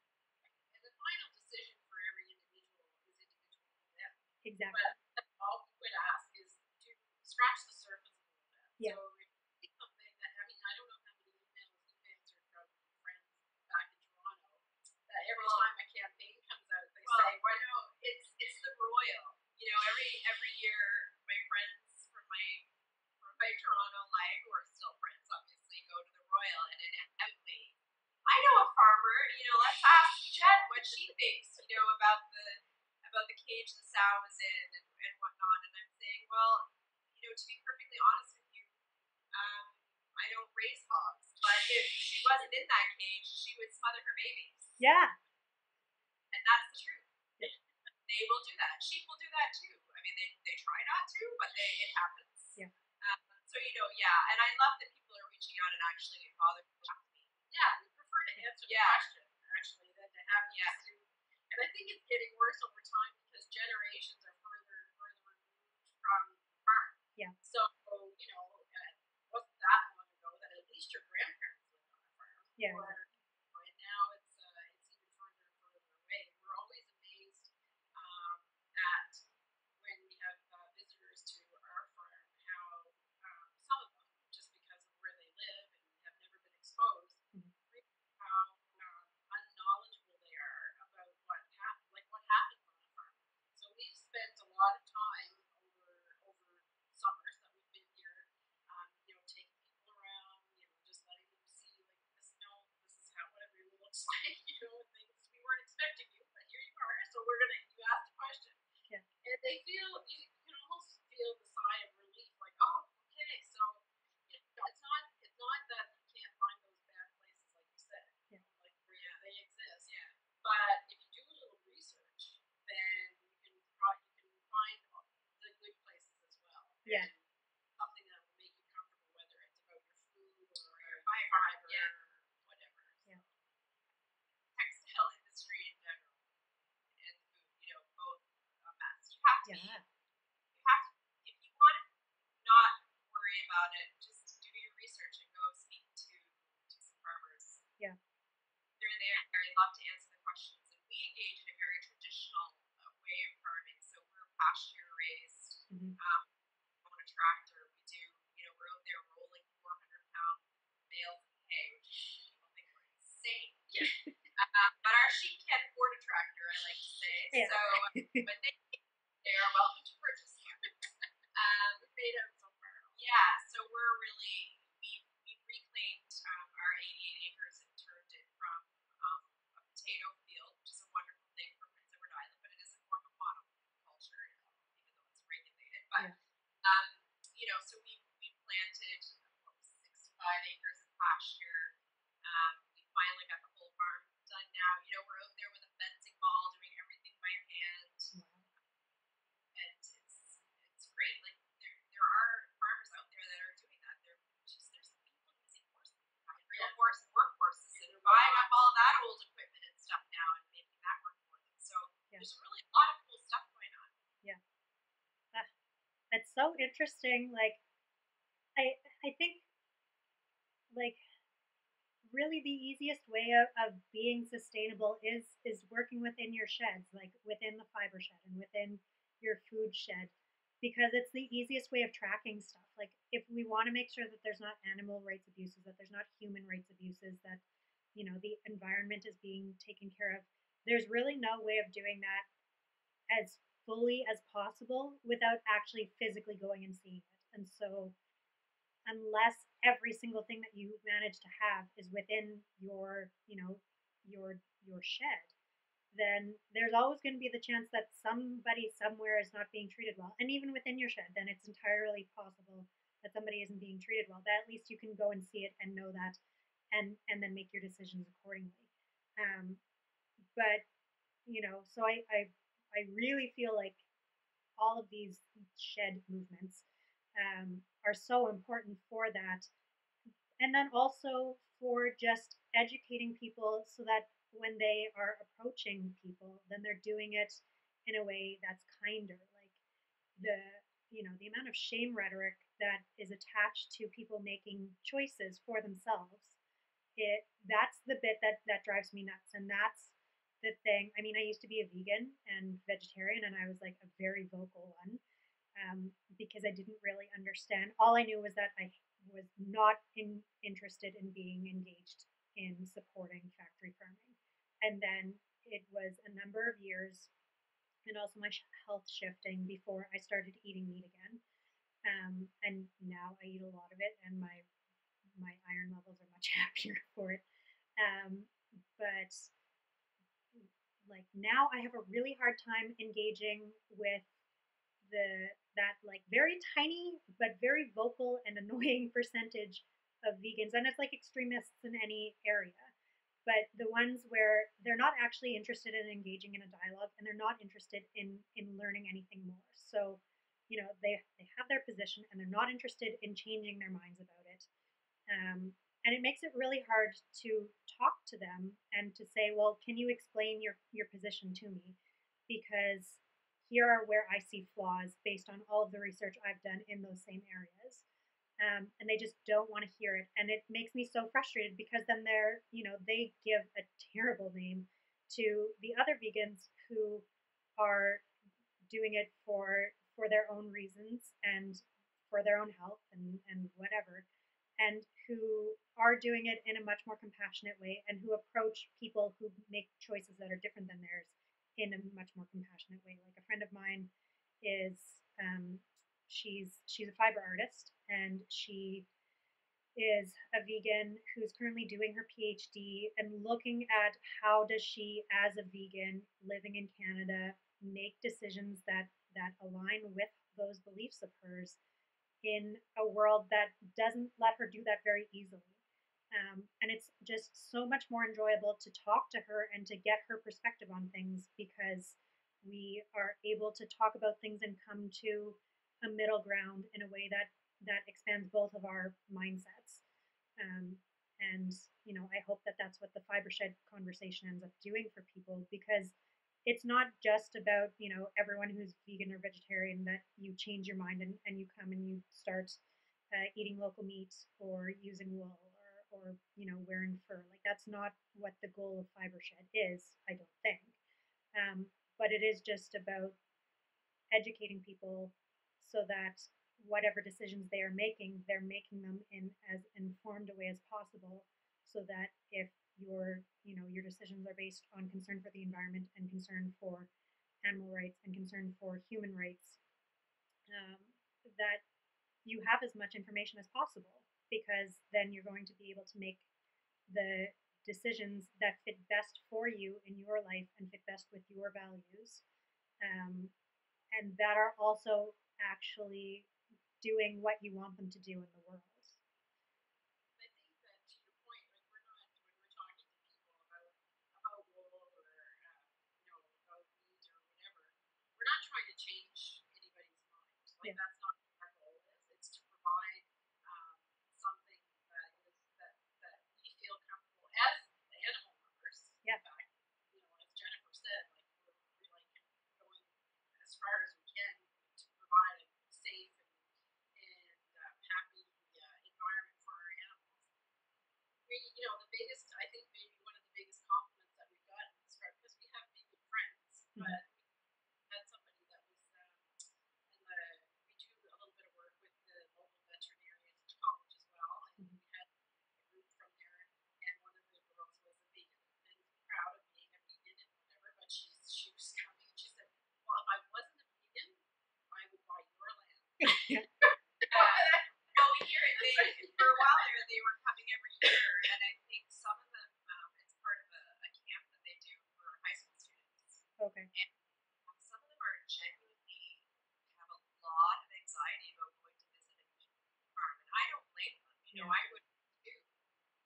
And the final decision for every individual is individual to them. Exactly. But all we would ask is to scratch the surface a little bit. Yeah. So if you see something that, I mean, I don't know how many emails you've answered from friends back in Toronto that every time a campaign comes out, they say, well, no, it's the royal. You know, every year my friends from my Toronto life, who are still friends, obviously, go to the royal, and inevitably, I know a farmer. You know, let's ask Jen what she thinks. You know, about the cage the sow was in and whatnot. And I'm saying, well, you know, to be perfectly honest with you, I don't raise hogs, but if she wasn't in that cage, she would smother her babies. Yeah. And that's the truth. They will do that. Sheep will do that too. I mean, they try not to, but it happens. Yeah. So, you know, yeah. And I love that people are reaching out and actually bothering to talk to me. yeah, we prefer to answer the question, actually, than to have you do. And I think it's getting worse over time because generations are further and further removed from the farm. Yeah. So, you know, it wasn't that long ago that at least your grandparents lived on a farm. Yeah. And now it's even further and further away. We're always amazed at when we have visitors to our farm how some of them, just because of where they live and have never been exposed, how unknowledgeable they are about what happened, like what happens on a farm. So we've spent a lot of time over summers that we've been here, you know, taking people around, you know, just letting them see like this. No, this is how what it really looks like, you know, things we weren't expecting you, but here you are. So we're gonna you asked a question, Yeah. and they feel you can almost feel the sigh of relief, like oh, okay, so you know, it's not that you can't find those bad places like you said, Yeah. like where they exist. Yeah. But if you do a little research, then you can find the good places as well. Yeah. And something that will make you comfortable, whether it's about your food or your fiber or whatever. Yeah. Textile industry in general and food, you know, both a mess. You have to if you want to not worry about it, just do your research and go speak to some farmers. Yeah. They're there. They love to answer the questions. And we engage in a very traditional way of farming. So we're pasture raised. On a tractor, we do, you know, we're out there rolling 400-pound bales of hay, which people think we're insane. But our sheep can't afford a tractor, I like to say. Yeah. So when they are welcome to purchase one. We made them so far. Yeah, so we're really we've reclaimed our 88 acres and turned it from a potato field, which is a wonderful thing for Prince Edward Island, but it is a form of monoculture, even though it's regulated. But you know, so we planted 65 acres of pasture. We finally got the whole farm done now. You know, we're out there with a fencing ball doing everything by hand. And it's great. Like there are farmers out there that are doing that. There's some people using horses, real horse workhorses, and buying up all that old equipment and stuff now and making that work for them. So there's really a lot of cool stuff going on. Yeah. It's so interesting. Like I think like really the easiest way of being sustainable is working within your sheds, like within the fiber shed and within your food shed, because it's the easiest way of tracking stuff. Like if we want to make sure that there's not animal rights abuses, that there's not human rights abuses, that you know the environment is being taken care of, there's really no way of doing that as fully as possible without actually physically going and seeing it. And so unless every single thing that you manage to have is within your, you know, your shed, then there's always going to be the chance that somebody somewhere is not being treated well. And even within your shed, then it's entirely possible that somebody isn't being treated well. That at least you can go and see it and know that, and then make your decisions accordingly. But you know, so I really feel like all of these shed movements are so important for that. And then also for just educating people so that when they are approaching people, then they're doing it in a way that's kinder. Like the the amount of shame rhetoric that is attached to people making choices for themselves, that's the bit that drives me nuts. And that's the thing. I mean, I used to be a vegan and vegetarian, and I was like a very vocal one, because I didn't really understand. All I knew was that I was not interested in being engaged in supporting factory farming. And then it was a number of years, and also my health shifting, before I started eating meat again. And now I eat a lot of it, and my iron levels are much happier for it. Um, but like now, I have a really hard time engaging with the that like very tiny but very vocal and annoying percentage of vegans, and it's like extremists in any area. But the ones where they're not actually interested in engaging in a dialogue, and they're not interested in learning anything more. So, they have their position, and they're not interested in changing their minds about it. And it makes it really hard to talk to them and to say, well, can you explain your position to me? Because here are where I see flaws based on all of the research I've done in those same areas. And they just don't want to hear it. And it makes me so frustrated, because then they give a terrible name to the other vegans who are doing it for their own reasons and for their own health and whatever, and who are doing it in a much more compassionate way, and who approach people who make choices that are different than theirs in a much more compassionate way. Like a friend of mine is, she's a fiber artist, and she is a vegan who's currently doing her PhD and looking at how does she, as a vegan living in Canada, make decisions that align with those beliefs of hers in a world that doesn't let her do that very easily. And it's just so much more enjoyable to talk to her and to get her perspective on things, because we are able to talk about things and come to a middle ground in a way that expands both of our mindsets. Um, and I hope that that's what the fiber shed conversation ends up doing for people, because it's not just about everyone who's vegan or vegetarian that you change your mind, and you come and you start eating local meat or using wool, or wearing fur. Like, that's not what the goal of fiber shed is, I don't think. But it is just about educating people so that whatever decisions they are making, they're making them in as informed a way as possible, so that if your decisions are based on concern for the environment and concern for animal rights and concern for human rights, um, that you have as much information as possible, because then you're going to be able to make the decisions that fit best for you in your life and fit best with your values, um, and that are also actually doing what you want them to do in the world. I think that to your point, like we're not when we're talking to people about wool or about meat or whatever, we're not trying to change anybody's mind. Like Yeah, that's not what our goal is. It's to provide something that we feel comfortable as animal lovers. yeah, In fact, as Jennifer said, like we're like going as far as we can to provide a safe and happy environment for our animals. The biggest, I think maybe one of the biggest compliments that we've gotten is because we have vegan friends, mm-hmm. but we had somebody that was we do a little bit of work with the local veterinarian college as well, and Mm-hmm. we had a group from there, and one of the girls was a vegan and proud of being a vegan and whatever, but she was coming and she said, well, if I wasn't a vegan, I would buy your land. Well, we hear it. For a while there, they were coming every year, and I think some of them, it's part of a camp that they do for high school students. Okay. And some of them are genuinely have a lot of anxiety about going to visit a meat farm, and I don't blame them. Yeah. I would too.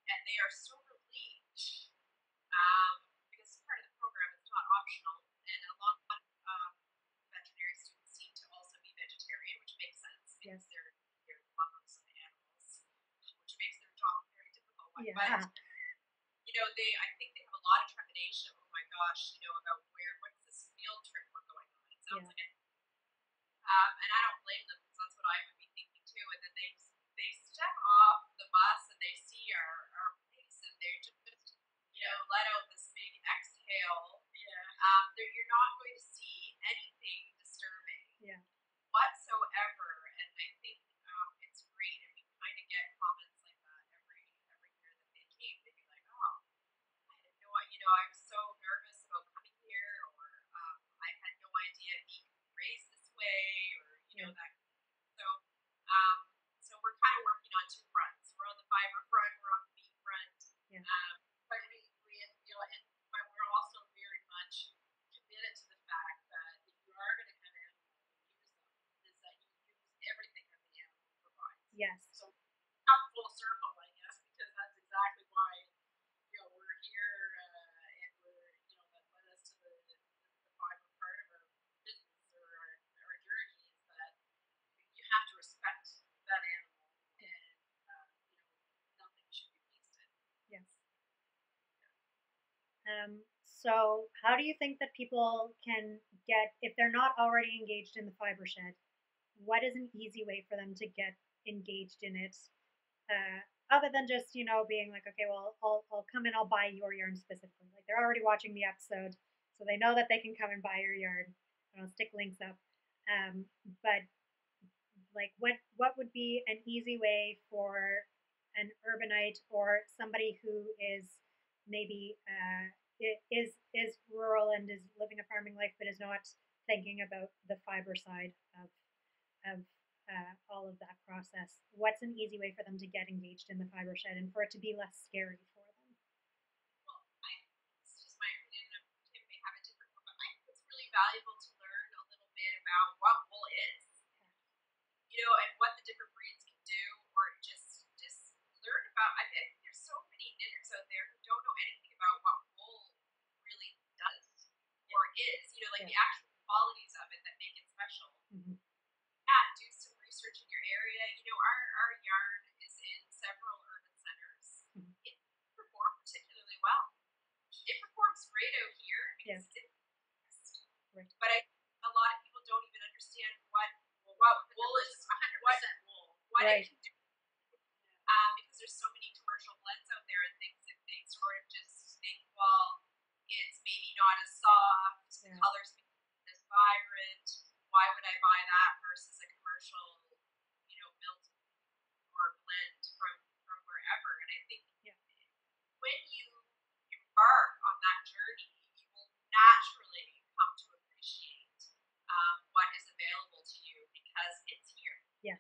And they are so relieved, because part of the program is not optional, and a lot of veterinary students seem to also be vegetarian, which makes sense because Yes. they're one. But Yeah. I think they have a lot of trepidation. Oh my gosh, about what's this field trip we're going on? It sounds Yeah. like it. And I don't blame them because that's what I would be thinking too. And then they step off the bus and they see our place and they just let out this big exhale. Yeah. You're not going to see anything disturbing Yeah. whatsoever. And I think it's great, and we kind of get comments like that every year that they came. They'd be like, "Oh, I had no, I was so nervous about coming here, or I had no idea he could be raised this way, or Yeah. that." So, um, so we're kind of working on two fronts. We're on the fiber front, we're on the meat front. Yeah. But but we're also very much committed to the fact that if you are going to have animals and use them, is that you use everything that the animal provides. Yes. So come full circle, I guess, because that's exactly why we're here, and that led us to the fiber part of our business or our journey is that you have to respect that animal, and nothing should be wasted. Yes. So, how do you think that people can get, if they're not already engaged in the fiber shed, what is an easy way for them to get engaged in it? Other than just, being like, okay, well, I'll come and I'll buy your yarn specifically. Like they're already watching the episode, so they know that they can come and buy your yarn. And I'll stick links up. But like, what would be an easy way for an urbanite or somebody who is maybe is rural and is living a farming life, but is not thinking about the fiber side of all of that process? What's an easy way for them to get engaged in the fiber shed and for it to be less scary for them? Well, it's just my opinion, and Tim may have a different one, but I think it's really valuable to learn a little bit about what wool is, and what the different breeds can do, or just learn about. I think there's so many knitters out there who don't know anything about what wool really does or is, like Yeah. the actual qualities of it that make it special. Mm-hmm. Yeah, do some research in your area. Our yarn is in several urban centers. Mm-hmm. It performs particularly well. It performs great out here because Yeah. it's Right. but a lot of people don't even understand what wool is. 100% wool. What Right. it can do. Because there's so many commercial blends out there and things that they sort of just think, well, it's maybe not as soft, the colors as vibrant. Why would I buy that versus a commercial, built or blend from wherever? And I think when you embark on that journey, you will naturally come to appreciate what is available to you because it's here. Yeah.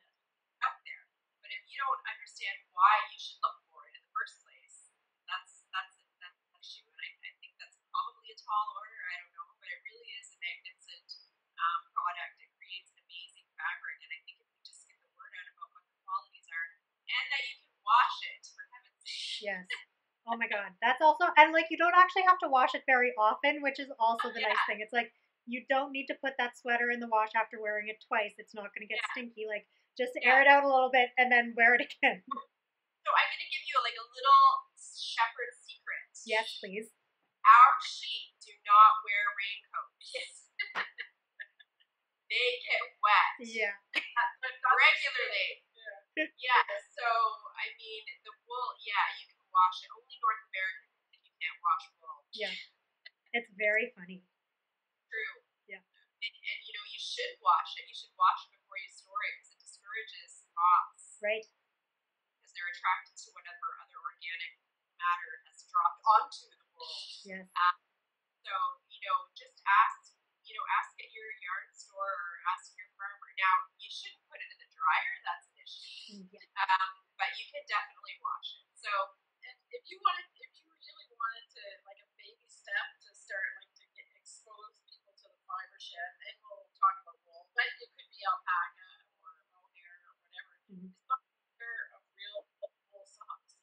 Out there. But if you don't understand why you should look for it in the first place, that's an issue. And I think that's probably a tall order. I don't know, but it really is a magnificent product. It creates an amazing fabric, and I think if we just get the word out about what the qualities are, and that you can wash it for heaven's sake. Yes. Oh my God. That's also, and like, you don't actually have to wash it very often, which is also the nice thing. It's like, you don't need to put that sweater in the wash after wearing it twice. It's not going to get stinky. Like, just air it out a little bit and then wear it again. So I'm going to give you a little shepherd secret. Yes, please. Our sheep do not wear raincoats. They get wet. Yeah. Regularly. Yeah. So, I mean, the wool, you can wash it. Only North American you can't wash wool. Yeah. It's very funny. True. Yeah. And you should wash it. You should wash it before you store it because it discourages moths. Right. Because they're attracted to whatever other organic matter has dropped onto the wool. Yes. So, just ask at your yarn store or ask your farmer. Now, you shouldn't put it in the dryer. That's an issue. Yeah. But you can definitely wash it. So, if you really wanted to, like a baby step to start, like to expose people to the fiber shed, and we'll talk about wool, but it could be alpaca or mohair or whatever. Mm-hmm. It's not a pair of real wool socks.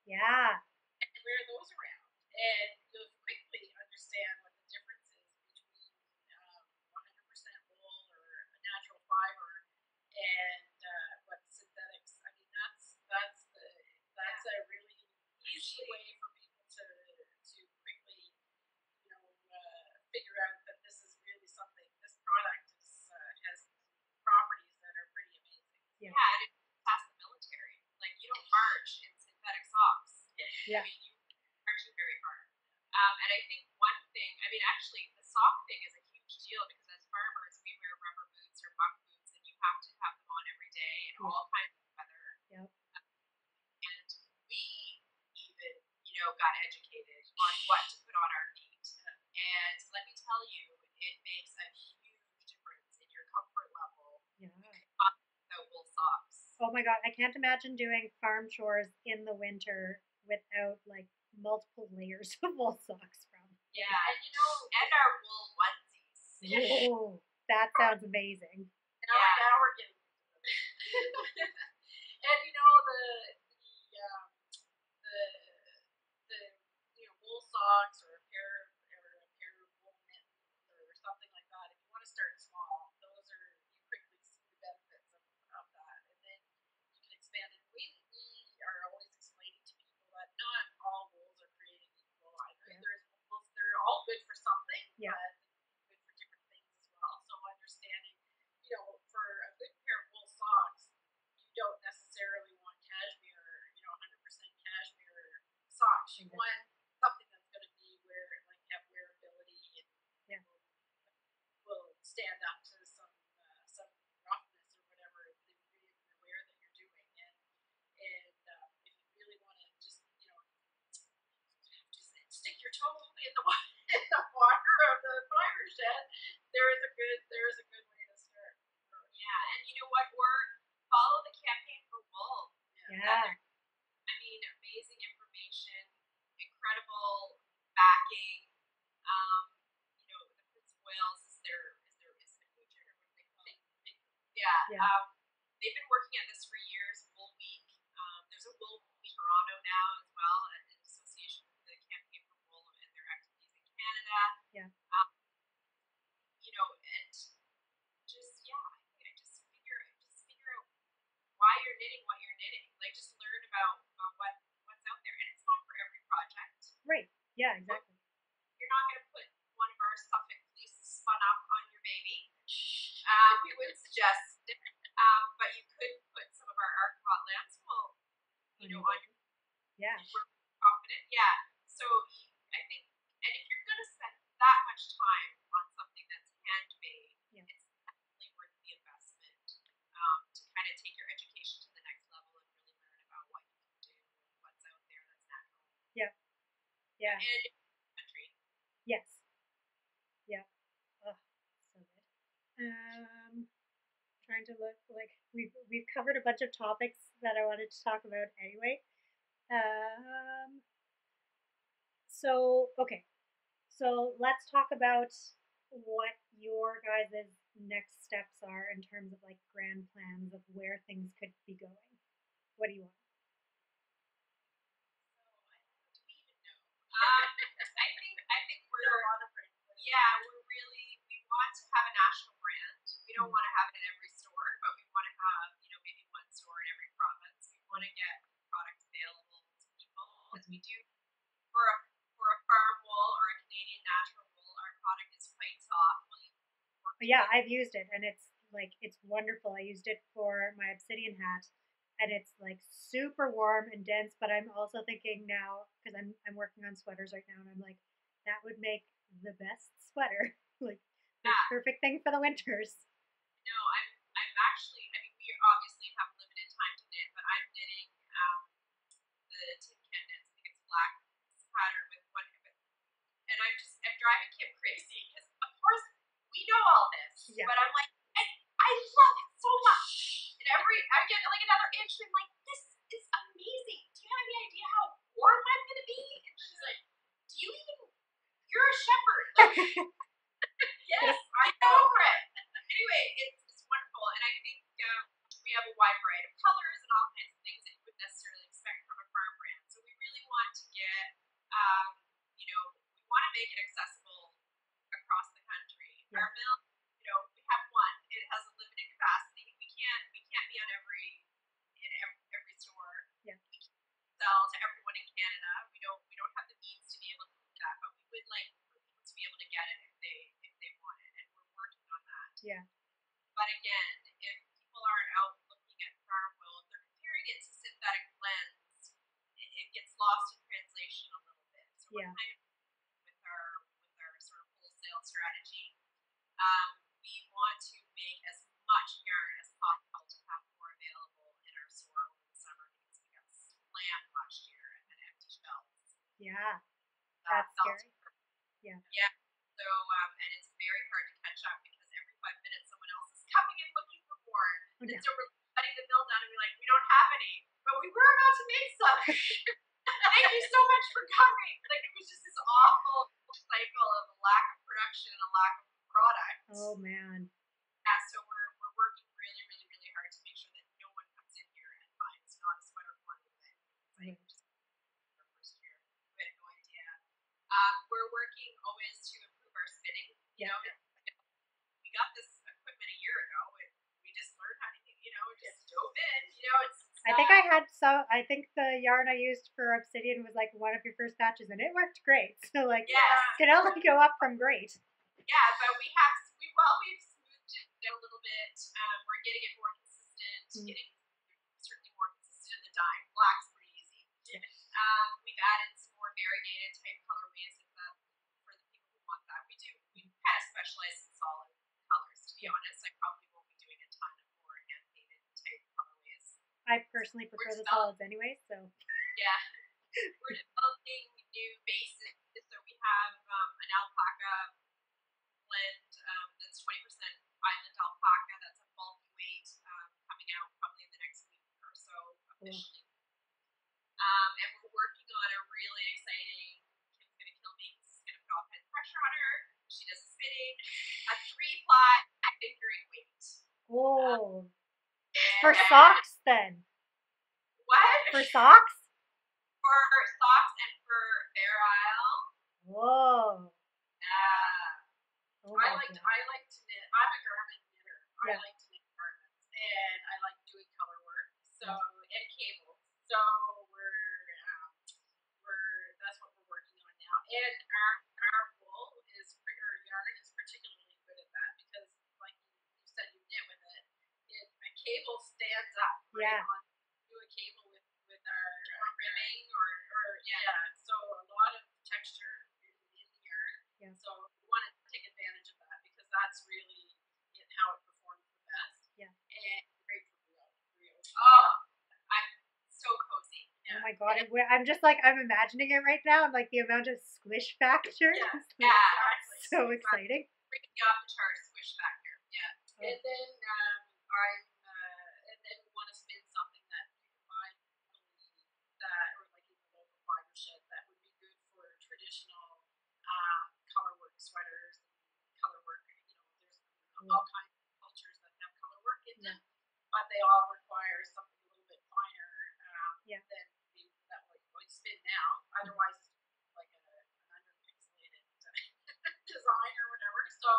Yeah. And wear those around, and you'll quickly understand what the difference is between 100% wool or a natural fiber and what synthetics. I mean, that's a really I Yeah. mean, you aren't too very far. And I think one thing, I mean, actually, the sock thing is a huge deal because as farmers, we wear rubber boots or buck boots, and you have to have them on every day in Yeah. all kinds of weather. Yep. And we even, got educated on what to put on our feet. And let me tell you, it makes a huge difference in your comfort level. Yeah. Without wool socks. Oh my god, I can't imagine doing farm chores in the winter without like multiple layers of wool socks from. Yeah, and our wool onesies. Oh, that sounds amazing. Now we're getting and the wool socks or a pair of wool mittens or something like that. If you want to start small, you quickly see the benefits of that, and then you can expand it. We are always explaining to people that not all wools are created equal either. Yeah. There's wools, they're all good for something, Yeah. but good for different things as well. So understanding, for a good pair of wool socks, you don't necessarily want cashmere, 100% cashmere socks. You want something that's going to be have wearability and Yeah. will stand up to some roughness or whatever the wear that you're doing. And if you really want to just stick your toe in the water of the fire shed, there is a good way to start. Yeah, and you know what? Follow the campaign for wool. Yeah. I mean, amazing information, incredible backing. The Prince of Wales is their agent or what do they call it? Yeah. Yeah. They've been working at this for years. Wool Week. There's a Wool Week Toronto now as well, in association with the Campaign for Wool and their activities in Canada. Yeah. And just figure out why you're knitting what you're knitting. Like, just learn about what's out there, and it's not for every project. Right. Yeah. Exactly. You're not going to put one of our Suffolk fleeces spun up on your baby. We would suggest it. But you could put some of our Arcot lance wool, on your. Yeah. We're confident. Yeah. So I think, and if you're going to spend that much time on something that's handmade, it's definitely worth the investment to kind of take your education to the next level and really learn about what you can do and what's out there that's natural. Yeah. Yeah. And country. Yes. Yeah. Oh, so good. Trying to look like we've covered a bunch of topics that I wanted to talk about anyway. Okay. So let's talk about what your guys' next steps are in terms of like grand plans of where things could be going. What do you want? Do we even know? I think we're we want to have a national brand. We don't want to have it in every store, but we want to have, maybe one store in every province. We want to get products available to people as we do for a farm wool or a Canadian natural wool. Our product is quite soft. Yeah, I've used it and it's wonderful. I used it for my obsidian hat and it's like super warm and dense, but I'm also thinking now because I'm working on sweaters right now and I'm like that would make the best sweater. Like the perfect thing for the winters. No, I'm actually. I mean, we obviously have limited time to knit, but I'm knitting the Tin Can knits. I think it's black pattern with one of it, and I'm driving Kim crazy because of course we know all this, but I'm like, I love it so much. And I get like another inch, and I'm like, this is amazing. Do you have any idea how warm I'm gonna be? And she's like, do you even? You're a shepherd. Like, yes, I know it. Anyway, it's wonderful, and I think we have a wide variety of colors and all kinds of things that you wouldn't necessarily expect from a farm brand. So we really want to get, we want to make it accessible across the country. Yeah. Our mill, we have one. It has a limited capacity. We can't be on every store. Yeah. We can't sell to everyone in Canada. We don't have the means to be able to do that, but we would like for people to be able to get it if they want it, and we're working on that. Yeah. But again, if people aren't out looking at farm wool, if they're comparing it to synthetic blends, it gets lost in Yeah. With our sort of wholesale strategy. We want to make as much yarn as possible to have more available in our store over the summer because we got slammed last year and had empty shelves. Yeah. That's scary. Yeah. Yeah. So, and it's very hard to catch up because every 5 minutes someone else is coming in looking for more. Oh, yeah. And so we're letting the mill down and we're like, we don't have any, but we were about to make some. Thank you so much for coming. Like, it was just this awful cycle of a lack of production and a lack of product. Oh, man. Yeah, so we're working really, really, really hard to make sure that no one comes in here and finds not a sweater corner with it. Like, just our first year. We had no idea. We're working always to improve our spinning. You know, we got this equipment a year ago, and we just learned how to, just dove in. I think I had some. I think the yarn I used for Obsidian was like one of your first batches, and it worked great. So like, it only go up from great. Yeah, but we've smoothed it a little bit. We're getting it more consistent, getting certainly more consistent in the dye. Black's pretty easy. We've added some more variegated type colorways for the people who want that. We kind of specialize in solid colors, to be honest. I probably won't be doing a ton of more hand painted type colorways. I personally prefer the solids anyway, so. Yeah. We're developing new bases. So we have an alpaca blend that's 20% island alpaca. That's a bulky weight coming out probably in the next week or so officially. And we're working on a really exciting, Kim's going to kill me because it's going to put all kinds of pressure on her. She does spinning, a 3-ply fingering weight. Oh. For socks then? What? For socks? For socks and for Fair Isle. Whoa. Oh I like to knit. I'm a garment knitter. I like to knit garments, and I like doing color work. So and cables. So that's what we're working on now. And our wool our yarn is particularly good at that because, like you said, you knit with it. A cable stands up. Right? Do a cable with our ribbing or So a lot of texture in the yarn. Yeah. So we want to take advantage of that because that's really how it performs the best. Yeah. And great for brioche. Oh, I'm so cozy. Oh my god, I'm imagining it right now. I'm like the amount of squish factor. Exactly. So exciting. Freaking off the charts squish factor. Yeah. And then and then we want to spin something that you can find or like in the local fiber shed that would be good for traditional color work sweaters and color work. There's all kinds of cultures that have color work in them, but they all require something a little bit finer than that we spin now. Otherwise, like an underpixelated design or whatever. So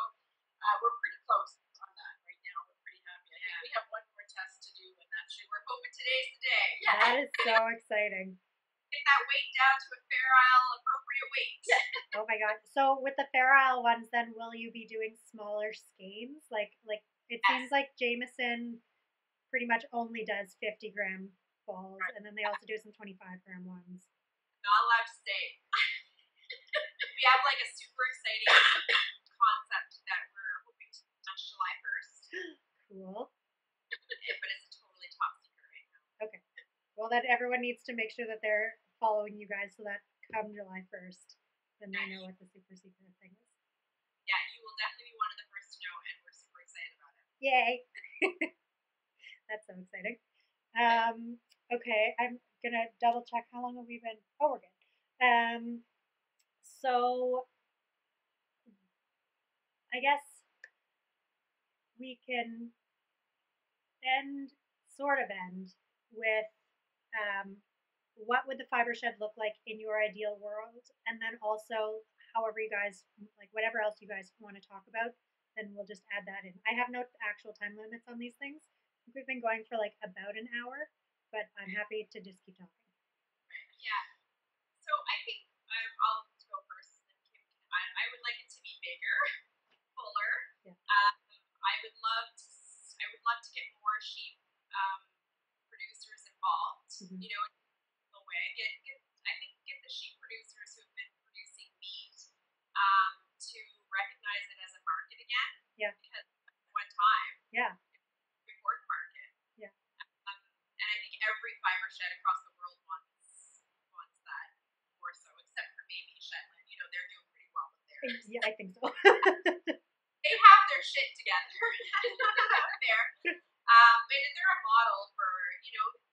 we're pretty close on that right now. We're pretty happy. I think we have one more test to do, and we're hoping today's the day. Yeah. That is so exciting. Get that weight down to a Fair Isle appropriate weight. Oh my god. So with the Fair Isle ones, then will you be doing smaller skeins? Like it seems like Jameson pretty much only does 50-gram balls, and then they also do some 25-gram ones. Not allowed to say. We have like a super exciting concept that we're hoping to launch July 1st. Cool. But it's a totally top secret right now. Okay. Well, then everyone needs to make sure that they're following you guys so that come July 1st, then they know what the super secret thing is. Yeah, you will definitely be one of the first to know, and we're super excited about it. Yay! That's so exciting. Okay, I'm gonna double check how long have we been. Oh, we're good. So I guess we can end with what would the fiber shed look like in your ideal world, and then also however you guys like whatever else you guys want to talk about, then we'll just add that in. I have no actual time limits on these things. I think we've been going for like about an hour, but I'm happy to just keep talking. Yeah. So I think I'll go first, and then Kim can. I would like it to be bigger, fuller. Yeah. I would love to get more sheep producers involved. Mm-hmm. In a way, get the sheep producers who have been Yeah, I think so. They have their shit together out there. And they're a model for,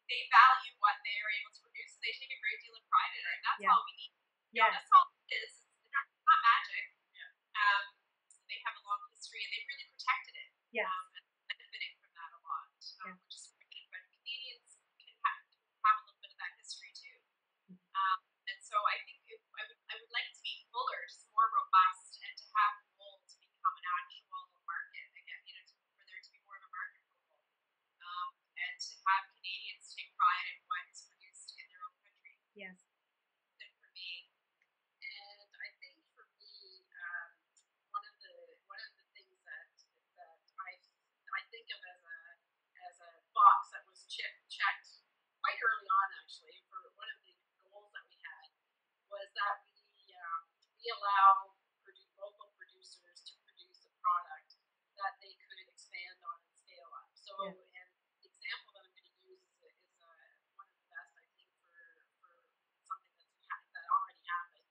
they value what they are able to produce. They take a great deal of pride in it, and that's Yeah. all we need. Yeah. That's all it is. It's not magic. They have a long history, and they've really protected it. Yeah. And benefiting from that a lot, Yeah. which is great. But Canadians can have a little bit of that history too. And so I think I would like to be fuller, just more robust, and to have wool to become an actual market again. For there to be more of a market for wool, and to have Canadians take pride in what is produced in their own country. Yes. And for me, and I think for me, one of the things that I think of as a box that was checked quite early on, actually, for one of the goals that we had was that we allow local producers to produce a product that they could expand on and scale up. So, and the example that I'm going to use is one of the best, I think, for something that already happened,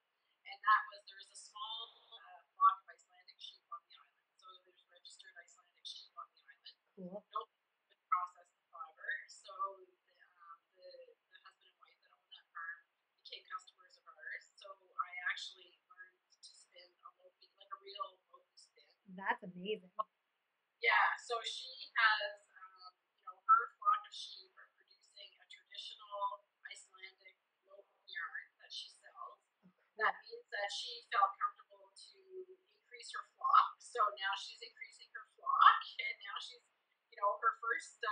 and that was there was a small flock of Icelandic sheep on the island. So there's registered Icelandic sheep on the island. Cool. No could process the fiber, so the husband and wife that own that farm became customers of ours. So I actually learned to spin a Loki, like a real Loki spin. That's amazing. Yeah, so she has, her flock of sheep are producing a traditional Icelandic local yarn that she sells. That means that she felt comfortable to increase her flock. So now she's increasing her flock, and now she's, her first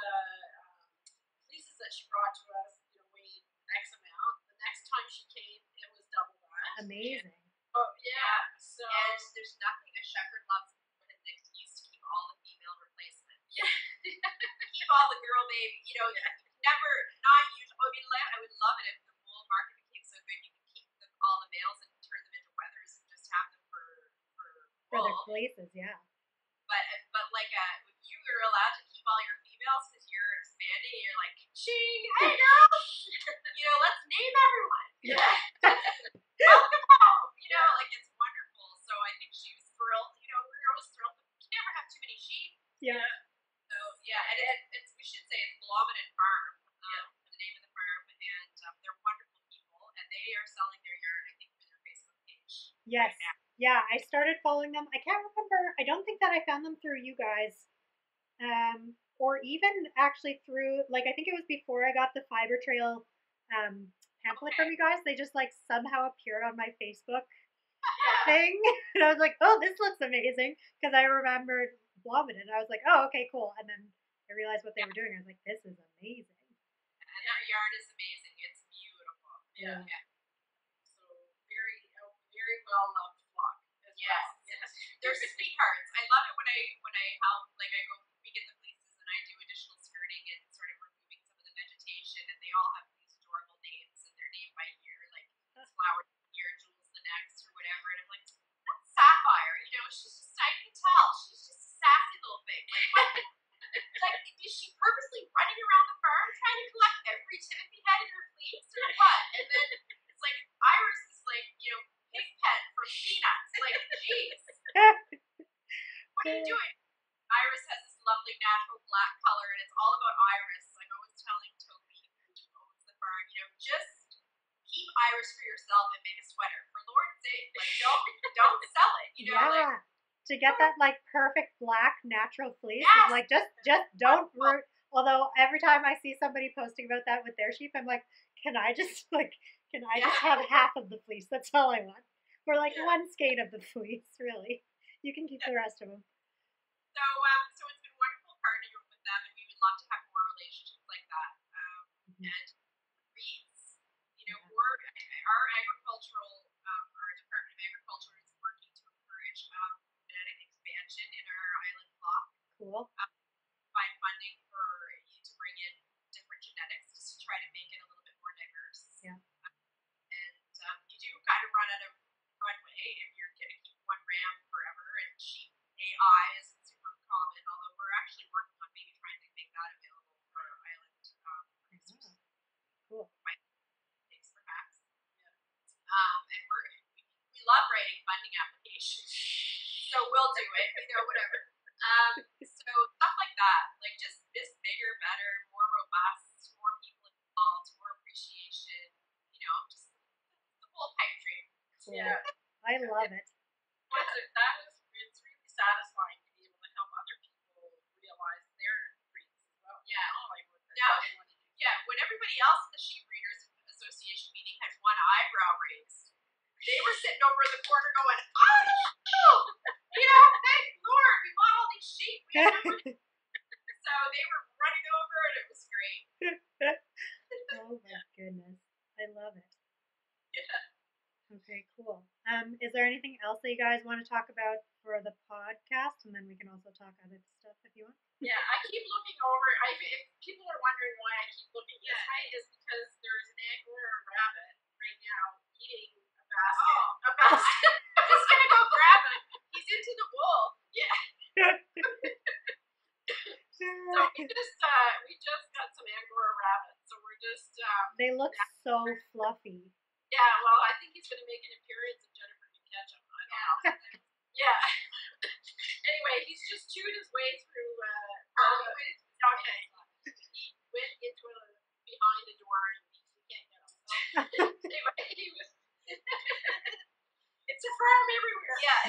fleeces that she brought to us, weighed X amount. The next time she came, it was double that. Amazing. Oh yeah. So and there's nothing a shepherd loves more than an excuse to keep all the female replacement. Yeah. Keep all the girl baby. Never not use. I mean, I would love it if the wool market became so good you could keep all the males and turn them into weathers and just have them for wool. Their fleeces, yeah. But like you are allowed to keep all your females because you're expanding. And you're like, ching, hey girls, let's name everyone. Yeah. Welcome home. Like it's wonderful. So I think she was thrilled. We're always thrilled. You can never have too many sheep. Yeah. So yeah, and it's we should say it's Blominen Farm, the name of the farm, and they're wonderful people, and they are selling their yarn, I think, through their Facebook page. Yes. Right now. Yeah, I started following them. I can't remember. I don't think that I found them through you guys. Or even actually through, like, I think it was before I got the Fiber Trail pamphlet from you guys. They just, like, somehow appeared on my Facebook thing. And I was like, oh, this looks amazing. Because I remembered Blominen. And I was like, oh, okay, cool. And then I realized what they were doing. I was like, this is amazing. And that yarn is amazing. It's beautiful. Yeah. So very well loved flock as well. Yes. They're sweethearts. I love it when I help, like I go, we get the fleeces and I do additional skirting and sort of removing some of the vegetation, and they all have these adorable names, and they're named by year, like Flower year, Jules the next, or whatever. And I'm like, that's Sapphire. She's just, I can tell, she's just a sassy little thing. Like what? Like, is she purposely running around the farm trying to collect every Timothy head in her fleece, or what? And then it's like Iris is like, Pigpen from Peanuts. Like, jeez. What are you doing? Iris has this lovely natural black color, and it's all about Iris. I'm always telling Toby, who owns the farm, just keep Iris for yourself and make a sweater. For Lord's sake, like don't sell it. Yeah. To get that like perfect black natural fleece, yes. Is like just don't. Although every time I see somebody posting about that with their sheep, I'm like, can I just just have half of the fleece? That's all I want. Or like one skate of the fleece, really. You can keep the rest of them. So it's been wonderful partnering with them, and we would love to have more relationships like that. And reeds, our agricultural, our Department of Agriculture is working to encourage genetic expansion in our island flock. Cool. Find funding for you to bring in different genetics just to try to make it a little bit more diverse. Yeah. And you do kind of run out of runway if you're going to keep one ram forever, and sheep AI is super common, although we're actually working on maybe trying to make that available for our island producers. Cool. Thanks, perhaps. Yeah. And we love writing funding applications. do it, whatever. So stuff like that, like just bigger, better, more robust, more people involved, more appreciation, just the whole pipe dream. Cool. Yeah. I love it. It's really satisfying to be able to help other people realize their dreams as well. Yeah. Like yeah. When everybody else in the Sheep Breeders Association meeting had one eyebrow raised, they were sitting over in the corner going, "Oh, thank Lord, we bought all these sheep." So they were running over, and it was great. Oh my goodness, I love it. Yeah. Okay, cool. Is there anything else that you guys want to talk about for the podcast? And then we can also talk other stuff if you want. Yeah, I keep looking over. If people are wondering why I keep looking this way, is because there's an Angora rabbit right now eating a basket. Oh, a basket. I'm just gonna go grab him. He's into the wool. Yeah. So we just got some Angora rabbits. So we're just. They look so fluffy. Yeah, well, I think he's going to make an appearance and Jennifer can catch him. I don't know. Yeah. Anyway, he's just chewed his way through. Okay. He went into behind a door and we can't get him. So, anyway, he was. It's a farm everywhere. Yeah.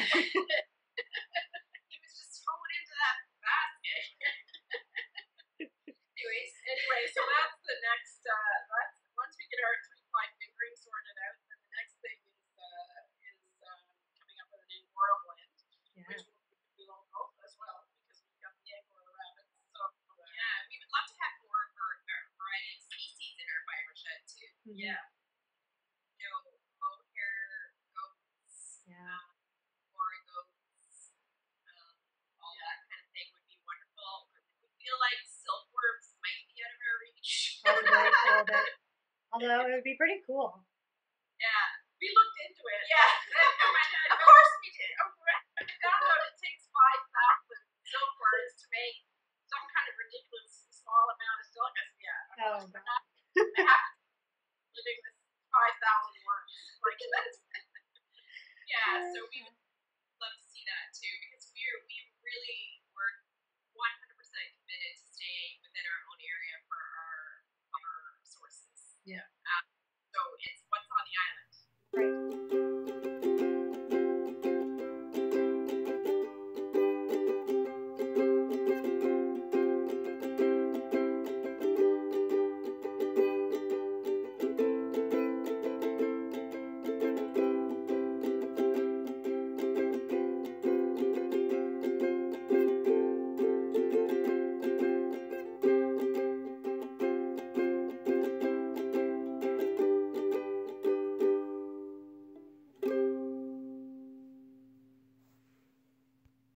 He was just thrown into that basket. Anyway, so that's the next. That's once we get our 3-ply fingering sorted out, then the next thing is coming up with an Angora blend, which we will both as well because we've got the Angora rabbits. So we would love to have more of our variety of species in our fiber shed too. Mm-hmm. Yeah. Mohair goats. Mora goats. All that kind of thing would be wonderful. We feel like silkworms might be out of our reach. Although it would be pretty cool. Yeah. We looked into it. Yeah. Of course we did. I found out it takes 5,000 silkworms to make some kind of ridiculous small amount of silk. I said, yeah. Oh, God. I have to living with 5,000 worms. Like that's. Yeah. So we would